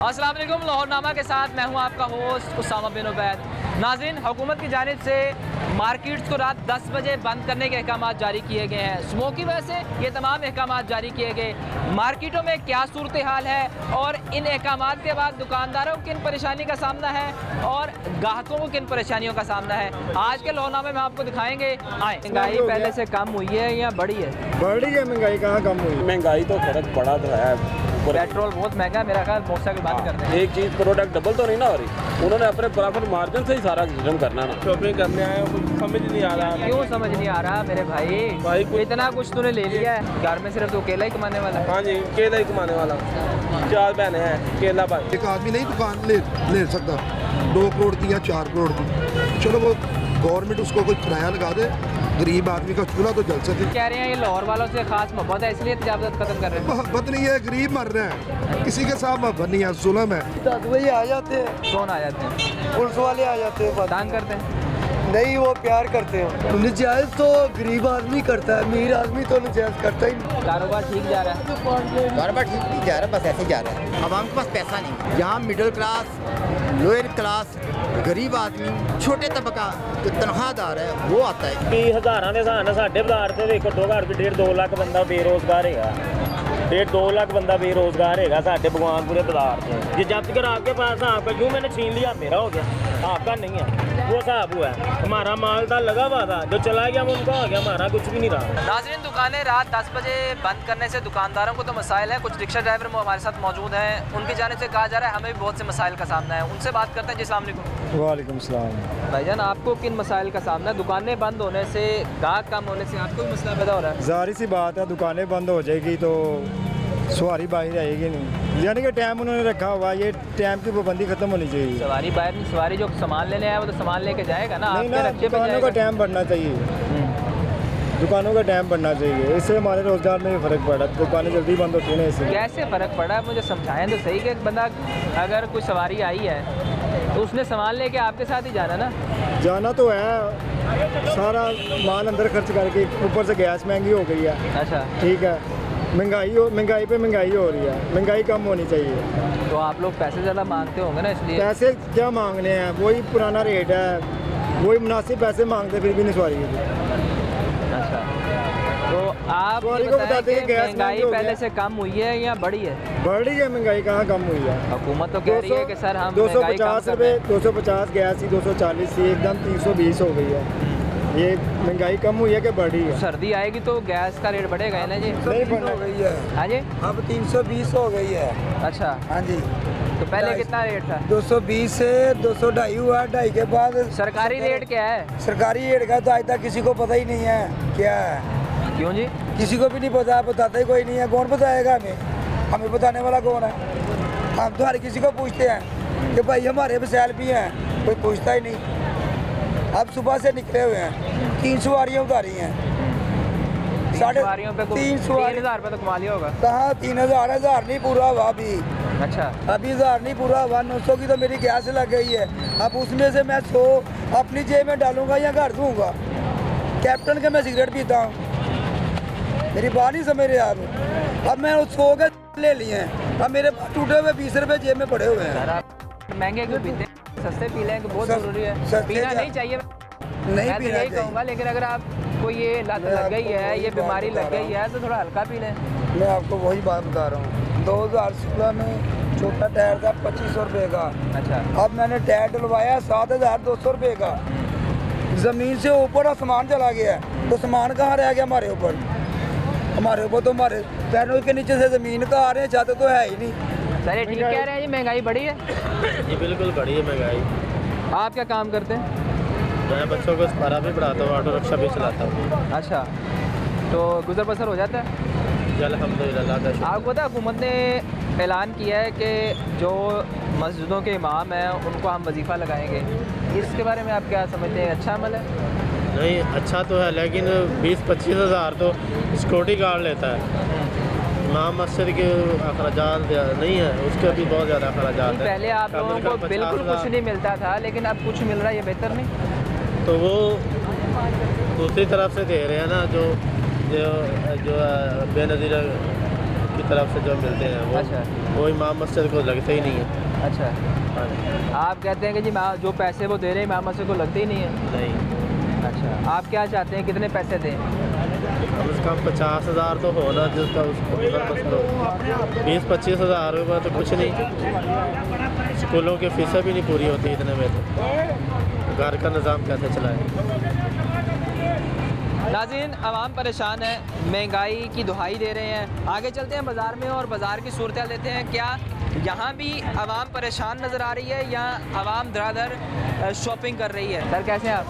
अस्सलाम वालेकुम। लाहौरनामा के साथ मैं हूं आपका होस्ट उसामा बिन उबैद। नाज़रीन, हुकूमत की जानिब से मार्केट्स को रात 10 बजे बंद करने के अहकाम जारी किए गए हैं। स्मोक की वजह से ये तमाम अहकाम जारी किए गए। मार्केटों में क्या सूरत हाल है और इन अहकाम के बाद दुकानदारों को किन परेशानी का सामना है और ग्राहकों को किन परेशानियों का सामना है, आज के लाहौरनामे में आपको दिखाएंगे। आए, महंगाई पहले से कम हुई है या बढ़ी है? बढ़ी है। महंगाई कहाँ कम हुई? महंगाई तो फर्क पड़ा तो है। पेट्रोल बहुत महंगा है, मेरा ख्याल मोटरसाइकिल बंद करते हैं। एक चीज़ प्रोडक्ट डबल तो नहीं ना हो रही, उन्होंने अपने प्रॉफिट मार्जिन से ही सारा सिस्टम करना ना। शॉपिंग करने आए कुछ समझ नहीं आ रहा। क्यों समझ नहीं आ रहा मेरे भाई इतना कुछ तूने ले लिया है, घर में सिर्फ तो अकेला ही कमाने वाला? हाँ जी, अकेला ही कमाने वाला। 4 बहनें हैं, अकेला भाई। एक आदमी नहीं दुकान ले सकता 2 करोड़ की या 4 करोड़ की। चलो वो गवर्नमेंट उसको कोई किराया लगा दे, गरीब आदमी का चूल्हा तो जल सके। कह रहे हैं ये लाहौर वालों से खास मोहब्बत है इसलिए तजावत खत्म कर रहे हैं। मोहब्बत नहीं है, गरीब मर रहे हैं, किसी के साथ मोहब्बत नहीं है, जुल्म है। वही आ जाते हैं। कौन आ जाते हैं? पुलिस वाले आ जाते हैं, तंग करते हैं। नहीं वो प्यार करते हैं। नजायज तो गरीब आदमी करता है, अमीर आदमी तो नजायज करता ही नहीं। कारोबार ठीक जा रहा है? कारोबार ठीक नहीं जा रहा, बस ऐसे जा रहा है। अब के पास पैसा नहीं, यहाँ मिडिल क्लास, लोअर क्लास, गरीब आदमी, छोटे तबका जो तनख्वाहदार है वो आता है। कि हज़ारां दे साढ़े बाजार से देखो 2 लाख बंदा बेरोजगार है। 1.5-2 लाख बंदा बेरोजगार है साढ़े भगवानपुरे बाजार से। ये जब्त कर आपके पास आपका क्यों मैंने छीन लिया, मेरा हो गया, आपका नहीं है। वो हिसाब हुआ है, हमारा माल था लगा हुआ था, जो चला गया वो उनका हो गया, हमारा कुछ भी नहीं रहा। नाज़रीन, दुकानें रात 10 बजे बंद करने से दुकानदारों को तो मसाइल है। कुछ रिक्शा ड्राइवर हमारे साथ मौजूद हैं, उनकी जाने से कहा जा रहा है हमें भी बहुत से मसाइल का सामना है। उनसे बात करते हैं। जी अस्सलाम वालेकुम। वालेकुम सलाम। भाईजान, आपको किन मसाइल का सामना है? दुकानें बंद होने से, गाहक कम होने से आपको भी मसला पैदा हो रहा है? जाहिर सी बात है, दुकानें बंद हो जाएगी तो सवारी बाहर आएगी नहीं। यानी कि टाइम उन्होंने रखा हुआ, ये टाइम की पाबंदी खत्म होनी चाहिए। सवारी बाहर नहीं, सवारी जो सामान लेने आया वो तो सामान लेके जाएगा ना। नहीं ना, दुकानों का टाइम बढ़ना चाहिए। दुकानों का टाइम बढ़ना चाहिए, इससे हमारे रोजगार में भी फ़र्क पड़ा। दुकानें जल्दी बंद होती है ना, इससे कैसे फ़र्क पड़ा है? मुझे समझाएं तो सही कि एक बंदा अगर कोई सवारी आई है तो उसने सामान लेके आपके साथ ही जाना ना। जाना तो है, सारा माल अंदर खर्च करके, ऊपर से गैस महंगी हो गई है। अच्छा, ठीक है, महंगाई पे महंगाई हो रही है, महंगाई कम होनी चाहिए। तो आप लोग पैसे ज़्यादा मांगते होंगे ना, इसलिए? पैसे क्या मांगने हैं, वही पुराना रेट है, वही मुनासिब पैसे मांगते फिर भी नहीं सवारी की। अच्छा, तो आप सवारी को बताते हैं गैस महंगाई पहले से कम हुई है या बढ़ी है? बढ़ी है, महंगाई कहाँ कम हुई है? हुकूमत तो कह रही है कि सर हम 250 रुपये, 250 गैस ही 240 थी, एकदम 320 हो गई है। ये महंगाई कम हुई है कि बढ़ी है? सर्दी आएगी तो गैस का रेट बढ़ेगा ना जी? नहीं हो गई है। हाँ जी, अब 320 हो गई है। अच्छा, हाँ जी। तो पहले कितना रेट था? 220 से 200-250 हुआ, 250 के बाद सरकारी रेट क्या है? सरकारी रेट का तो आज तक किसी को पता ही नहीं है क्या है। क्यों जी? किसी को भी नहीं पता, बताता ही कोई नहीं है। कौन बताएगा हमें बताने वाला कौन है? हम तो हर किसी को पूछते हैं कि भाई हमारे वसैल भी हैं, कोई पूछता ही नहीं। अब सुबह से निकले हुए हैं, 3 सवारियाँ उतारी हैं, 3,000 रुपये तो कमा लिया होगा। कहाँ 3,000 नहीं पूरा हुआ अभी। अच्छा, अभी 1000 नहीं पूरा हुआ, 900 की तो मेरी गैस लग गई है। अब उसमें से मैं 100 अपनी जेब में डालूंगा या घर दूंगा? कैप्टन के मैं सिगरेट पीता हूँ, मेरी बात नहीं समझ रहे आप। अब मैं 100 के ले लिए हैं, अब मेरे पास टूटे हुए 20 रुपये जेब में पड़े हुए हैं। महंगे क्यों पीते? सस्ते पी लें, बहुत ज़रूरी है। पीना नहीं चाहिए, नहीं पीना यही कहूँगा, लेकिन अगर आपको ये लत लग गई है, ये बीमारी लग गई है तो थोड़ा हल्का पी लें। मैं आपको वही बात बता रहा हूँ। 2016 में छोटा टायर था 2500 रुपये का। अच्छा, अब मैंने टायर डलवाया 7,200 रुपये का। ज़मीन से ऊपर आसमान चला गया, तो सामान कहाँ रह गया हमारे ऊपर? हमारे ऊपर तो हमारे पैरों के नीचे से ज़मीन का आ रहे हैं, छत तो है ही नहीं। सर ठीक कह रहे हैं जी, महंगाई बढ़ी है? जी बिल्कुल बढ़ी है महंगाई। आप क्या काम करते हैं? मैं बच्चों को स्पारा भी पढ़ाता हूँ, ऑटो रिक्शा भी चलाता हूँ। अच्छा, तो गुजर बसर हो जाता है? अल्हम्दुलिल्लाह। आपको पता है हुकूमत ने ऐलान किया है कि जो मस्जिदों के इमाम हैं उनको हम वजीफ़ा लगाएंगे, इसके बारे में आप क्या समझते हैं? अच्छा अमल है? नहीं, अच्छा तो है, लेकिन 20-25 हज़ार तो सिक्योरिटी गार्ड लेता है। इमाम मस्जिद के अखराजात नहीं है, उसके भी बहुत ज़्यादा अखराजात है। पहले आप लोगों को बिल्कुल कुछ नहीं मिलता था, लेकिन अब कुछ मिल रहा है, ये बेहतर नहीं? तो वो दूसरी तरफ से दे रहे हैं ना, जो बेनज़ीर तरफ से जो मिलते हैं वो अच्छा। वो इमाम मस्जिद को लगते ही नहीं है। अच्छा, हाँ जी। आप कहते हैं कि जी जो पैसे वो दे रहे हैं इमाम मस्जिद को लगते ही नहीं है। नहीं, अच्छा, आप क्या चाहते हैं, कितने पैसे दें? कम से कम 50,000 तो होना जिसका उसको 20-25 हज़ार रुपये तो कुछ नहीं। स्कूलों की फीसें भी नहीं पूरी होती इतने में, तो घर का निज़ाम कैसे चलाए। नाज़रीन, आवाम परेशान है, महंगाई की दुहाई दे रहे हैं। आगे चलते हैं बाज़ार में और बाज़ार की सूरत लेते हैं। क्या यहाँ भी आवाम परेशान नज़र आ रही है या आवाम दरादर शॉपिंग कर रही है? सर कैसे हैं आप?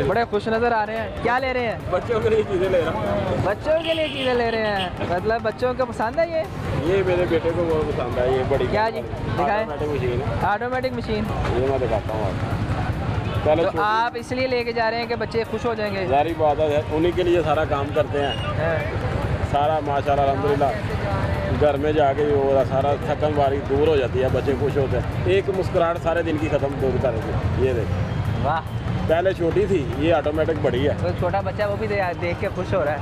बड़े खुश नज़र आ रहे हैं। क्या ले रहे हैं? बच्चों के लिए चीज़ें ले रहा हूँ। बच्चों के लिए चीज़ें ले रहे हैं, मतलब बच्चों को पसंद है ये मेरे बेटे को बहुत पसंद है। ये बड़ी क्या जी दिखाएं? Machine, automatic machine. ये मैं दिखाता हूँ आपको। पहले तो आप इसलिए लेके जा रहे हैं कि बच्चे खुश हो जाएंगे? जारी बात है, उन्हीं के लिए सारा काम करते हैं। सारा माशाल्लाह अल्हम्दुलिल्लाह घर में जाके वो सारा थकन वारी दूर हो जाती है, बच्चे खुश होते हैं। एक मुस्कुराहट सारे दिन की ख़त्म दूर करेंगे। ये देख, वाह, पहले छोटी थी, ये ऑटोमेटिक बड़ी है। तो छोटा बच्चा वो भी देख के खुश हो रहा है।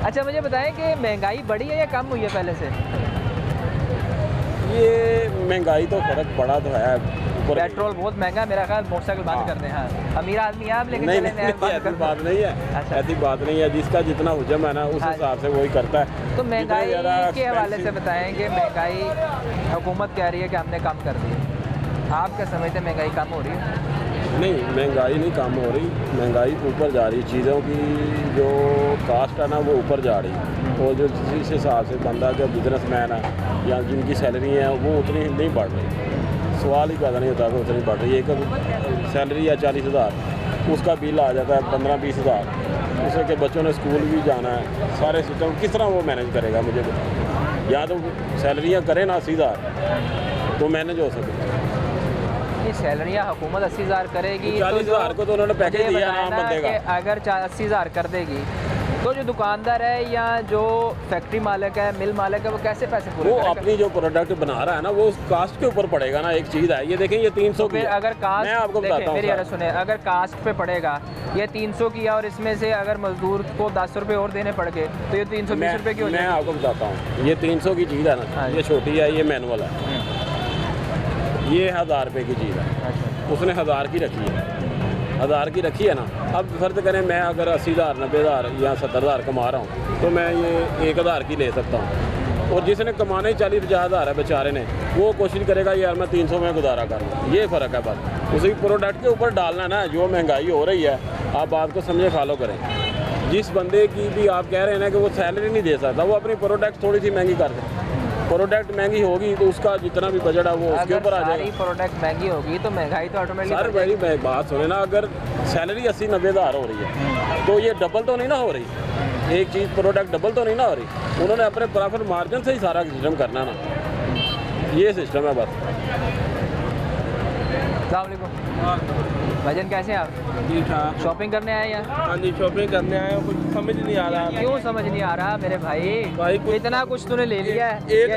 अच्छा, मुझे बताएं कि महंगाई बढ़ी है या कम हुई है पहले से? ये महंगाई तो फ़र्क पड़ा तो है। पेट्रोल बहुत महंगा है, मेरा ख्याल मोटरसाइकिल बंद करते हैं। हाँ, अमीर आदमी आप लेकिन नहीं, चले नहीं, ऐसी बात नहीं है। अच्छा। ऐसी बात नहीं है, जिसका जितना हुजम है ना उस हिसाब से वही करता है। तो महंगाई के हवाले से बताएं कि महंगाई हुकूमत कह रही है कि हमने कम कर दी, आप क्या समझते हैं महंगाई कम हो रही है? नहीं, महंगाई नहीं कम हो रही, महंगाई ऊपर जा रही। चीज़ों की जो कास्ट है ना वो ऊपर जा रही, और जो जिस हिसाब से बंदा जो बिजनेसमैन है या जिनकी सैलरी है वो उतनी नहीं बढ़ रही। सवाल ही पैदा नहीं होता कि उतनी बढ़ रही है। एक सैलरी है 40,000, उसका बिल आ जाता है 15-20 हज़ार। उसके के बच्चों ने स्कूल भी जाना है, सारे सिस्टम किस तरह वो मैनेज करेगा? मुझे बताओ। या तो सैलरियाँ करें ना 80,000 तो मैनेज हो सके। ये सैलरियाँ हुकूमत 80,000 करेगी, 40,000 को तो उन्होंने पैकेज दिया ना बंदे का। अगर 80,000 कर देगी तो जो दुकानदार है या जो फैक्ट्री मालिक है, मिल मालिक है, वो कैसे पैसे पूरे वो करेगा? अपनी जो प्रोडक्ट बना रहा है ना वो उस कास्ट के ऊपर पड़ेगा ना। एक चीज़ है, ये देखें, ये 300 की फिर है। अगर कास्ट, मैं आपको बताता हूँ, मेरी बात सुने, अगर कास्ट पे पड़ेगा ये 300 की है और इसमें से अगर मजदूर को 10 रुपये और देने पड़ गए तो ये 320 रुपये की हो मैं जाएगी। आपको बताता हूँ, ये 300 की चीज़ है ना, ये छोटी है, ये मैनुअल है। ये 1000 रुपये की चीज़ है, उसने 1000 की रखी है। 1000 की रखी है ना। अब फर्ज करें मैं अगर 80,000, 90,000 या 70,000 कमा रहा हूँ तो मैं ये 1000 की ले सकता हूँ। और जिसने कमाना ही 40-50 हज़ार है बेचारे ने, वो कोशिश करेगा यार मैं 300 में गुजारा करूँ। ये फ़र्क है बस, उसी प्रोडक्ट के ऊपर डालना ना। जो महंगाई हो रही है, आप बात को समझे, फॉलो करें। जिस बंदे की भी आप कह रहे हैं ना कि वो सैलरी नहीं दे सकता, वो अपनी प्रोडक्ट थोड़ी सी महंगी कर दे। प्रोडक्ट महंगी होगी तो उसका जितना भी बजट है वो उसके ऊपर आ जाएगा। प्रोडक्ट महंगी होगी तो महंगाई तो ऑटोमेटिक। सर मेरी बात सुने ना, अगर सैलरी 80-90 हज़ार हो रही है तो ये डबल तो नहीं ना हो रही। एक चीज़ प्रोडक्ट डबल तो नहीं ना हो रही। उन्होंने अपने प्रॉफिट मार्जिन से ही सारा सिस्टम करना ना, ये सिस्टम है बस। भाईजान कैसे हैं आप? ठीक ठाक। शॉपिंग करने आए हैं? हाँ जी, शॉपिंग करने आए हैं। कुछ समझ नहीं आ रहा। क्यों समझ नहीं आ रहा मेरे भाई? इतना कुछ तूने ले लिया है। एक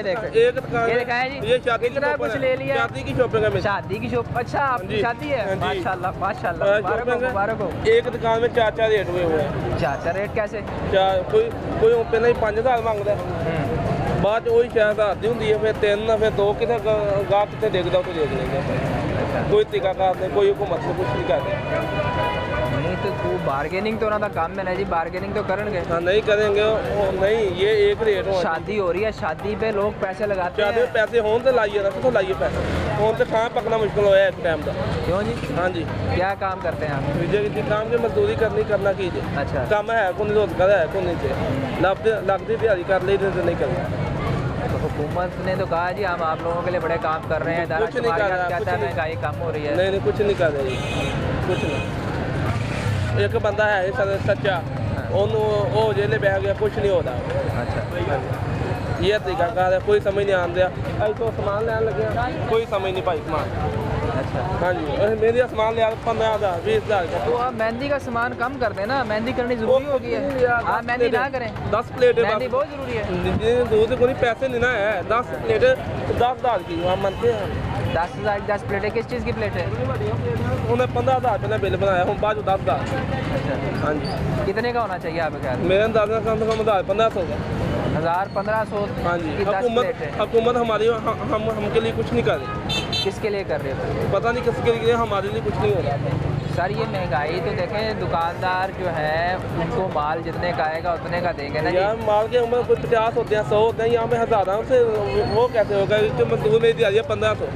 दुकान, ये दिखाया जी, ये शादी इतना कुछ ले लिया। शादी की शॉपिंग है। शादी की शॉप? अच्छा, आपकी शादी है? माशाल्लाह माशाल्लाह, मुबारक हो। एक दुकान में 4 रेट हुए हुए हैं। 4 रेट कैसे? कोई पहले 5,000 मंगता है, बाद वही 6,000 दी होंगी है, फिर 3, फिर 2 कितने गाह कितने देखता तो देख लेंगे। कोई तरीकाकार नहीं, कोई हुकूमत ने कुछ नहीं करते। नहीं तो तू बार्गेनिंग तो ना काम में ना जी, बार्गेनिंग तो करेंगे। हाँ, नहीं करेंगे। नहीं, ये एक रेट हो। शादी हो रही है, शादी पे लोग पैसे लगाते हैं। शादी में पैसे हों तो लाइए ना, कितों लाइए पैसे? हों तो खाना पकना मुश्किल होया एक टाइम का। क्यों जी? हाँ जी। क्या काम करते हैं आप? जी काम की मजदूरी करना कीजिए। अच्छा, काम है को नहीं, रोजगार है को नहीं, लगती दिहाड़ी कर ली तो नहीं करनी। तो हुकूमत ने तो कहा जी हम आप लोगों के लिए बड़े काम कर रहे हैं, कुछ नहीं कर रहा, कहता है महंगाई कम हो रही है। नहीं, कुछ नहीं कर रही, कुछ नहीं। एक बंदा है सच्चा, वो जेले बह गया, कुछ नहीं हो रहा। अच्छा, ये तरीका कार है, कोई समझ नहीं आ रहा। अभी तो सामान लेने लगे, कोई समझ नहीं पाई सामान। अच्छा, हाँ जी, मेरे सामान लिया 15,000, 20,000 का। तो आप मेहंदी का सामान कम कर देना, मेहंदी करनी जरूरी होगी है। आप मेहंदी ना करें, 10 प्लेट मेहंदी बहुत जरूरी है। दूध को नहीं पैसे लेना है, 10 प्लेट 10,000 की आप मानते हैं? 10,000 10 प्लेटें किस चीज़ की प्लेट है? उन्हें 15,000 पहले बिल बनाया, हम बाद 10,000। अच्छा, हाँ जी। कितने का होना चाहिए आपके ख्याल? मेरे अंदाजा कम से कम 1500 का। 1500 हाँ जी। की 10 प्लेट है। हुकूमत हमारी हमके लिए कुछ नहीं कर रही। किसके लिए कर रहे हो? पता नहीं किसके लिए, हमारे लिए कुछ नहीं हो रहा। सर ये महंगाई तो देखें, दुकानदार जो है उनको माल जितने का आएगा उतने का देंगे ना यार। माल के उम्र कुछ 50 होते हैं, 100 होते हैं, यहाँ पे हज़ारों से वो कैसे होगा कि मजदूर मेरी दिहाड़ी है 1500,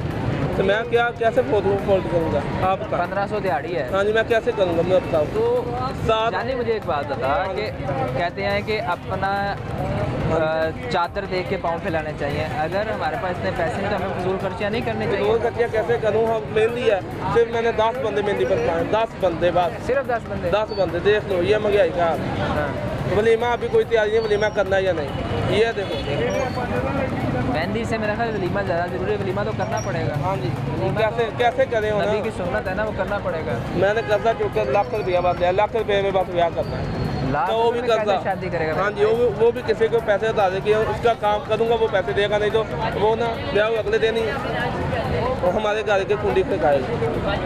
तो मैं क्या कैसे फोल्ड करूँगा? आप 1500 दिहाड़ी है। हाँ जी, मैं कैसे करूँगा? मैं बताऊँ तो जाने मुझे एक बात बता कि कहते हैं कि अपना चादर देख के पाँव फैलाने चाहिए। अगर हमारे पास इतने पैसे हैं तो हमें फजूल खर्चियाँ नहीं करनी चाहिए। फजूल खर्चियाँ कैसे करूँ? हम मेहंदी है, सिर्फ मैंने 10 बंदे मेहंदी पर पाए, 10 बंदे बात, सिर्फ 10 बंदे। 10 बंदे, देख लो ये महंगाई का। वलीमा अभी कोई तैयारी नहीं, वलीमा करना है या नहीं, ये देखो। मेहंदी से मेरा ख्याल वलीमा ज़्यादा जरूरी है, वलीमा तो करना पड़ेगा। हाँ जी, कैसे करें? नबी की सुन्नत है ना, वो करना पड़ेगा। मैंने कर्जा चुककर लाख रुपया बात लिया, लाख रुपये में बस ब्याह करना है, तो वो भी कर्जा। शादी करेगा? हाँ जी, वो भी किसी को पैसे बता दे कि उसका काम करूँगा, वो पैसे देगा, नहीं तो वो ना ब्याह अगले दिन ही वो हमारे घर के कुंडी पे खाएगा।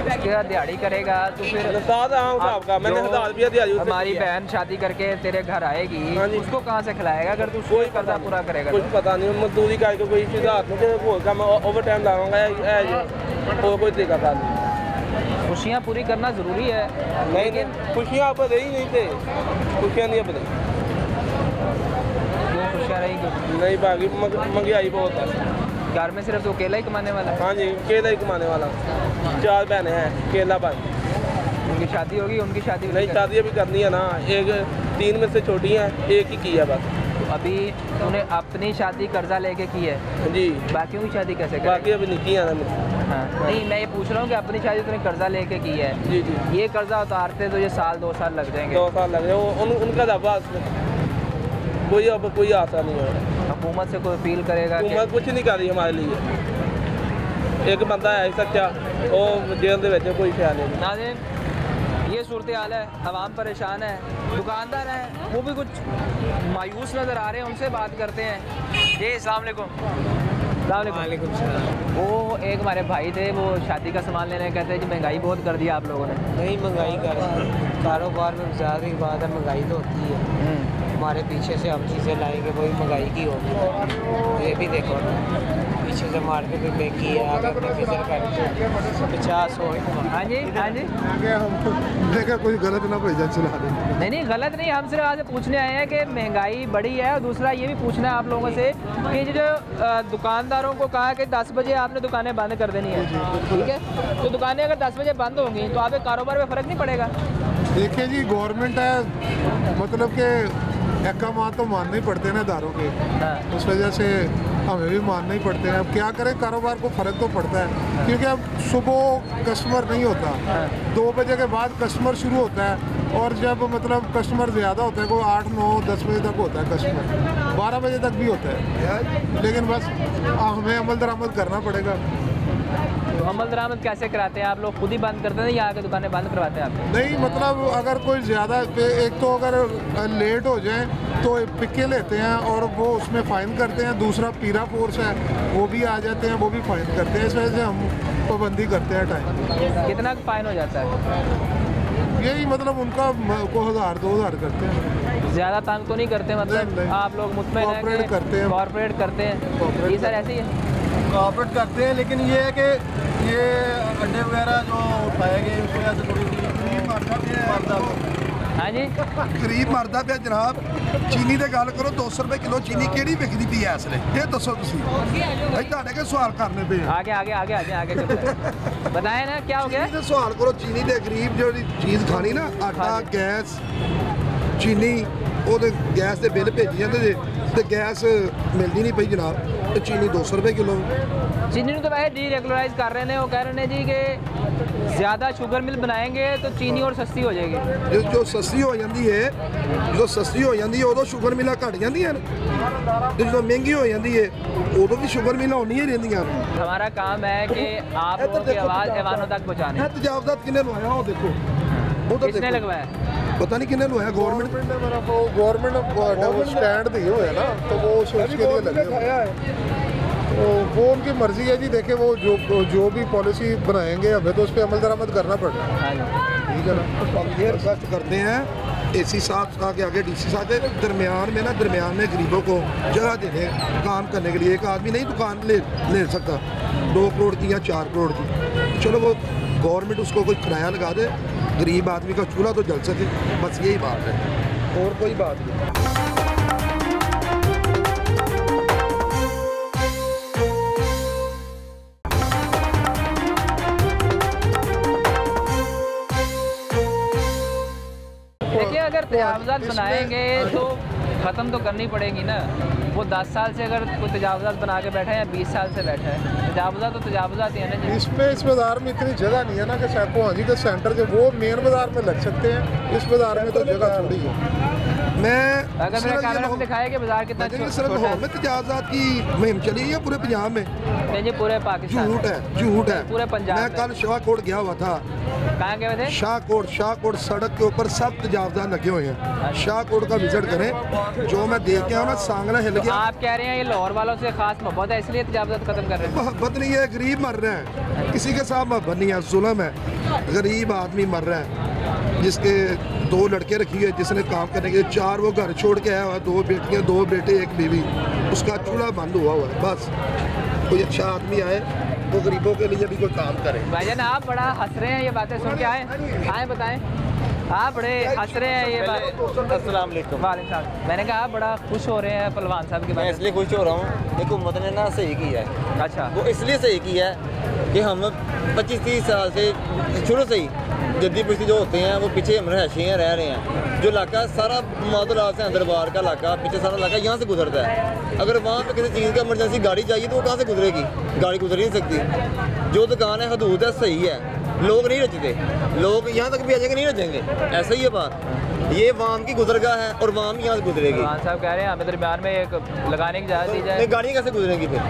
उसके बाद दिहाड़ी करेगा तो फिर साहब का मैंने 1000 रुपया दिया। हमारी बहन शादी करके तेरे घर आएगी, उसको कहाँ से खिलाएगा अगर तू कोई कर्जा पूरा करेगा? कुछ पता नहीं, मजदूरी करके कोई ओवर टाइम लाऊंगा और कोई तरीका था नहीं। खुशियाँ पूरी करना ज़रूरी है, लेकिन खुशियाँ अब रही नहीं थे, खुशियाँ नहीं अब रही। क्यों खुशियाँ रही? नहीं भागी, महंगाई बहुत है। घर में सिर्फ तो अकेला ही कमाने वाला है? हाँ जी, अकेला ही कमाने वाला। 4 बहनें हैं, अकेला भाई। उनकी शादी होगी? उनकी शादी नहीं, शादी अभी करनी है ना, एक 3 में से छोटी है, एक ही की है बस। अभी तूने अपनी शादी कर्जा लेके की है जी, बाकियों की शादी कैसे करेगा? बाकी अभी नहीं की है ना। हाँ, नहीं मैं ये पूछ रहा हूँ कि अपनी शादी तूने कर्जा लेके की है। जी जी। ये कर्जा उतारते तो ये 2 साल लग जाएंगे। 2 साल लग जाए, उनका दबा कोई अब कोई आशा नहीं है। हुकूमत से कोई अपील करेगा? हुकूमत कुछ नहीं कर रही हमारे लिए। एक बंदा है सच्चा, वो जेल दे विच कोई ख्याल नहीं। नाज़रीन, ये सूरत हाल है, आवाम परेशान है, दुकानदार हैं वो भी कुछ मायूस नज़र आ रहे हैं, उनसे बात करते हैं। जी अस्सलाम वालेकुम। वो एक हमारे भाई थे, वो शादी का सामान लेने कहते हैं कि महंगाई बहुत कर दिया आप लोगों ने। नहीं महंगाई कर कारोबार में ज़्यादा की बात है, महंगाई तो होती है। हमारे पीछे से हम चीज़ें लाएंगे वही महंगाई की होगी। ये भी देखो ना, पीछे से मार्केट में महंगी है, आगे अपने फिजर कर 50 हो। हाँ जी, हाँ जी। देखा कोई गलत ना भेजा चला दे। नहीं गलत नहीं, हम सिर्फ आज पूछने आए हैं कि महंगाई बढ़ी है, और दूसरा ये भी पूछना है आप लोगों से कि जो दुकानदारों को कहा कि 10 बजे आपने दुकानें बंद कर देनी है, ठीक है, तो दुकानें अगर 10 बजे बंद होंगी तो आपके कारोबार में फ़र्क नहीं पड़ेगा? देखिए जी, गवर्नमेंट है, मतलब कि अहकाम तो मानने ही पड़ते हैं ना इदारों के। उस वजह से हमें भी मानने ही पड़ते हैं। अब क्या करें, कारोबार को फ़र्क तो पड़ता है, क्योंकि अब सुबह कस्टमर नहीं होता, 2 बजे के बाद कस्टमर शुरू होता है, और जब मतलब कस्टमर ज़्यादा होता है, कोई 8, 9, 10 बजे तक होता है कस्टमर, 12 बजे तक भी होता है। लेकिन बस हमें अमल दरामद करना पड़ेगा। तो अमल दरामद कैसे कराते हैं आप लोग? खुद ही बंद करते हैं या आके दुकानें बंद करवाते हैं आप? नहीं, मतलब अगर कोई ज़्यादा, एक तो अगर लेट हो जाए तो पिक्के लेते हैं और वो उसमें फ़ाइन करते हैं। दूसरा पीरा फोर्स है, वो भी आ जाते हैं, वो भी फ़ाइन करते हैं। इस वजह से हम पाबंदी करते हैं टाइम। कितना फ़ाइन हो जाता है? यही मतलब उनका को 1000 2000 करते हैं। ज़्यादा तंग तो नहीं करते? मतलब नहीं। आप लोग मुतमईन हैं? कॉर्पोरेट करते हैं। कॉर्पोरेट करते हैं ये सर, ऐसे ही है कॉर्पोरेट करते हैं, लेकिन ये है कि ये अंडे वगैरह जो उठाए गए उसकी वजह से थोड़ी गरीब मरदा। हाँ जी, गरीब मरदा पे जनाब। चीनी की गल करो, 200 रुपए किलो चीनी केड़ी बिकती पई है इसलिए, ये दसो तुसीं। भाई तुहाडे के सवाल करने पे आगे आगे आगे आगे आगे बताएं ना क्या हो गया। चीनी सवाल करो, चीनी दे गरीब जो चीज़ खानी ना, आटा, गैस, चीनी, वो गैस के बिल भेजी जाते जे, तो गैस मिलती नहीं पई जनाब, तो चीनी 200 रुपए किलो। चीनी तो वैसे डीरेगुलराइज कर रहे हैं, वो कह रहे हैं जी कि ज़्यादा शुगर मिल बनाएंगे तो चीनी और सस्ती हो जाएगी। जो सस्ती हो जाती है, जो सस्ती हो जाती है उदो शुगर मिला घट जाती जो महंगी हो जाती है उदो भी शुगर मिला होनी ही रही। हमारा काम है कि आप लोगों की आवाज़ ऐवानों तक पहुँचाने। तजावजात किन्ने लवाया, वो देखो, वो तो किसने लगवाया पता नहीं किन्ने लवाया। गवर्नमेंट गवर्नमेंट स्टैंड दिए हुए है ना, तो वो उसके लिए लगे, तो वो उनकी मर्जी है जी। देखे वो जो भी पॉलिसी बनाएंगे, हमें तो उस पर अमल दरामद करना पड़ता है। ठीक है ना। हम ये रिक्वेस्ट करते हैं AC साहब के आगे DC साहब के दरमियान में गरीबों को जगह देने काम करने के लिए एक आदमी नहीं दुकान ले सकता 2 करोड़ की या 4 करोड़ की। चलो वो गवर्नमेंट उसको कोई किराया लगा दे, गरीब आदमी का चूल्हा तो जल सके, बस यही बात है और कोई बात नहीं। देखिए अगर तजावज़ात बनाएंगे तो ख़त्म तो करनी पड़ेगी ना। वो 10 साल से अगर कोई तजावज़ात बना के बैठा है या 20 साल से बैठा है, तजावज़ात तो तजावज़ात ही है ना जी। इसमें इस बाज़ार में इतनी जगह नहीं है ना कि सैकोहाजी के सेंटर जो वो मेन बाज़ार में लग सकते हैं, इस बाज़ार में तो जगह थोड़ी है। मैं अगर मेरा कैमरा में दिखाया कि बाज़ार कितना छोटा है। तजावज़ात की मुहिम चली है पूरे पंजाब में? नहीं जी, पूरे पाकिस्तान। झूठ है पूरे पंजाब। मैं कल शाहकोट गया हुआ था। कहाँ गए थे? शाहकोट सड़क के ऊपर सब तजावज़ात लगे हुए हैं। शाहकोट का विजिट करें, जो मैं देख के आया ना, सांगना हिल गया। आप कह रहे हैं ये लाहौर वालों से खास मोहब्बत है इसलिए तजावज़ात खत्म कर रहे हैं? मोहब्बत नहीं है, गरीब मर रहे हैं, किसी के साथ मोहब्बत नहीं है, जुल्म है। गरीब आदमी मर रहा है, जिसके 2 लड़के रखी है, जिसने काम करने के 4 वो घर छोड़ के आया हुआ, 2 बेटियाँ 2 बेटे 1 बीवी, उसका चूल्हा बंद हुआ है। बस कोई अच्छा आदमी आए वो गरीबों के लिए भी कोई काम करे। भाईजान आप बड़ा हंस रहे हैं ये बातें सुन के, आए बताएं, आप बड़े हंस रहे हैं ये बात। अस्सलाम वालेकुम। वालेकुम सलाम। मैंने कहा आप बड़ा खुश हो रहे हैं पहलवान साहब की बात। मैं इसलिए खुश हो रहा हूँ, हुकूमत ने ना सही किया है। अच्छा। वो इसलिए सही किया है कि हम 25-30 साल से शुरू से ही जद्दी पुश्ती जो होते हैं वो पीछे हम रहायशी हैं, रह रहे हैं। जो इलाका सारा मादुलाल से अंदरबार का इलाका, पीछे सारा इलाका यहाँ से गुजरता है। अगर वहाँ पे किसी चीज़ का इमरजेंसी गाड़ी चाहिए तो वो कहाँ से गुजरेगी? गाड़ी गुजर ही नहीं सकती। जो दुकान है हदूद है, सही है, लोग नहीं रचते, लोग यहाँ तक भी आ जाएंगे, नहीं रचेंगे। ऐसा ही है बात। ये वाम की गुजरगाह है और वाम यहाँ से गुजरेगी। साहब कह रहे हैं हमें दरमियान में एक लगाने की इजाज़त दी जाए। गाड़ियाँ कैसे गुजरेंगी फिर?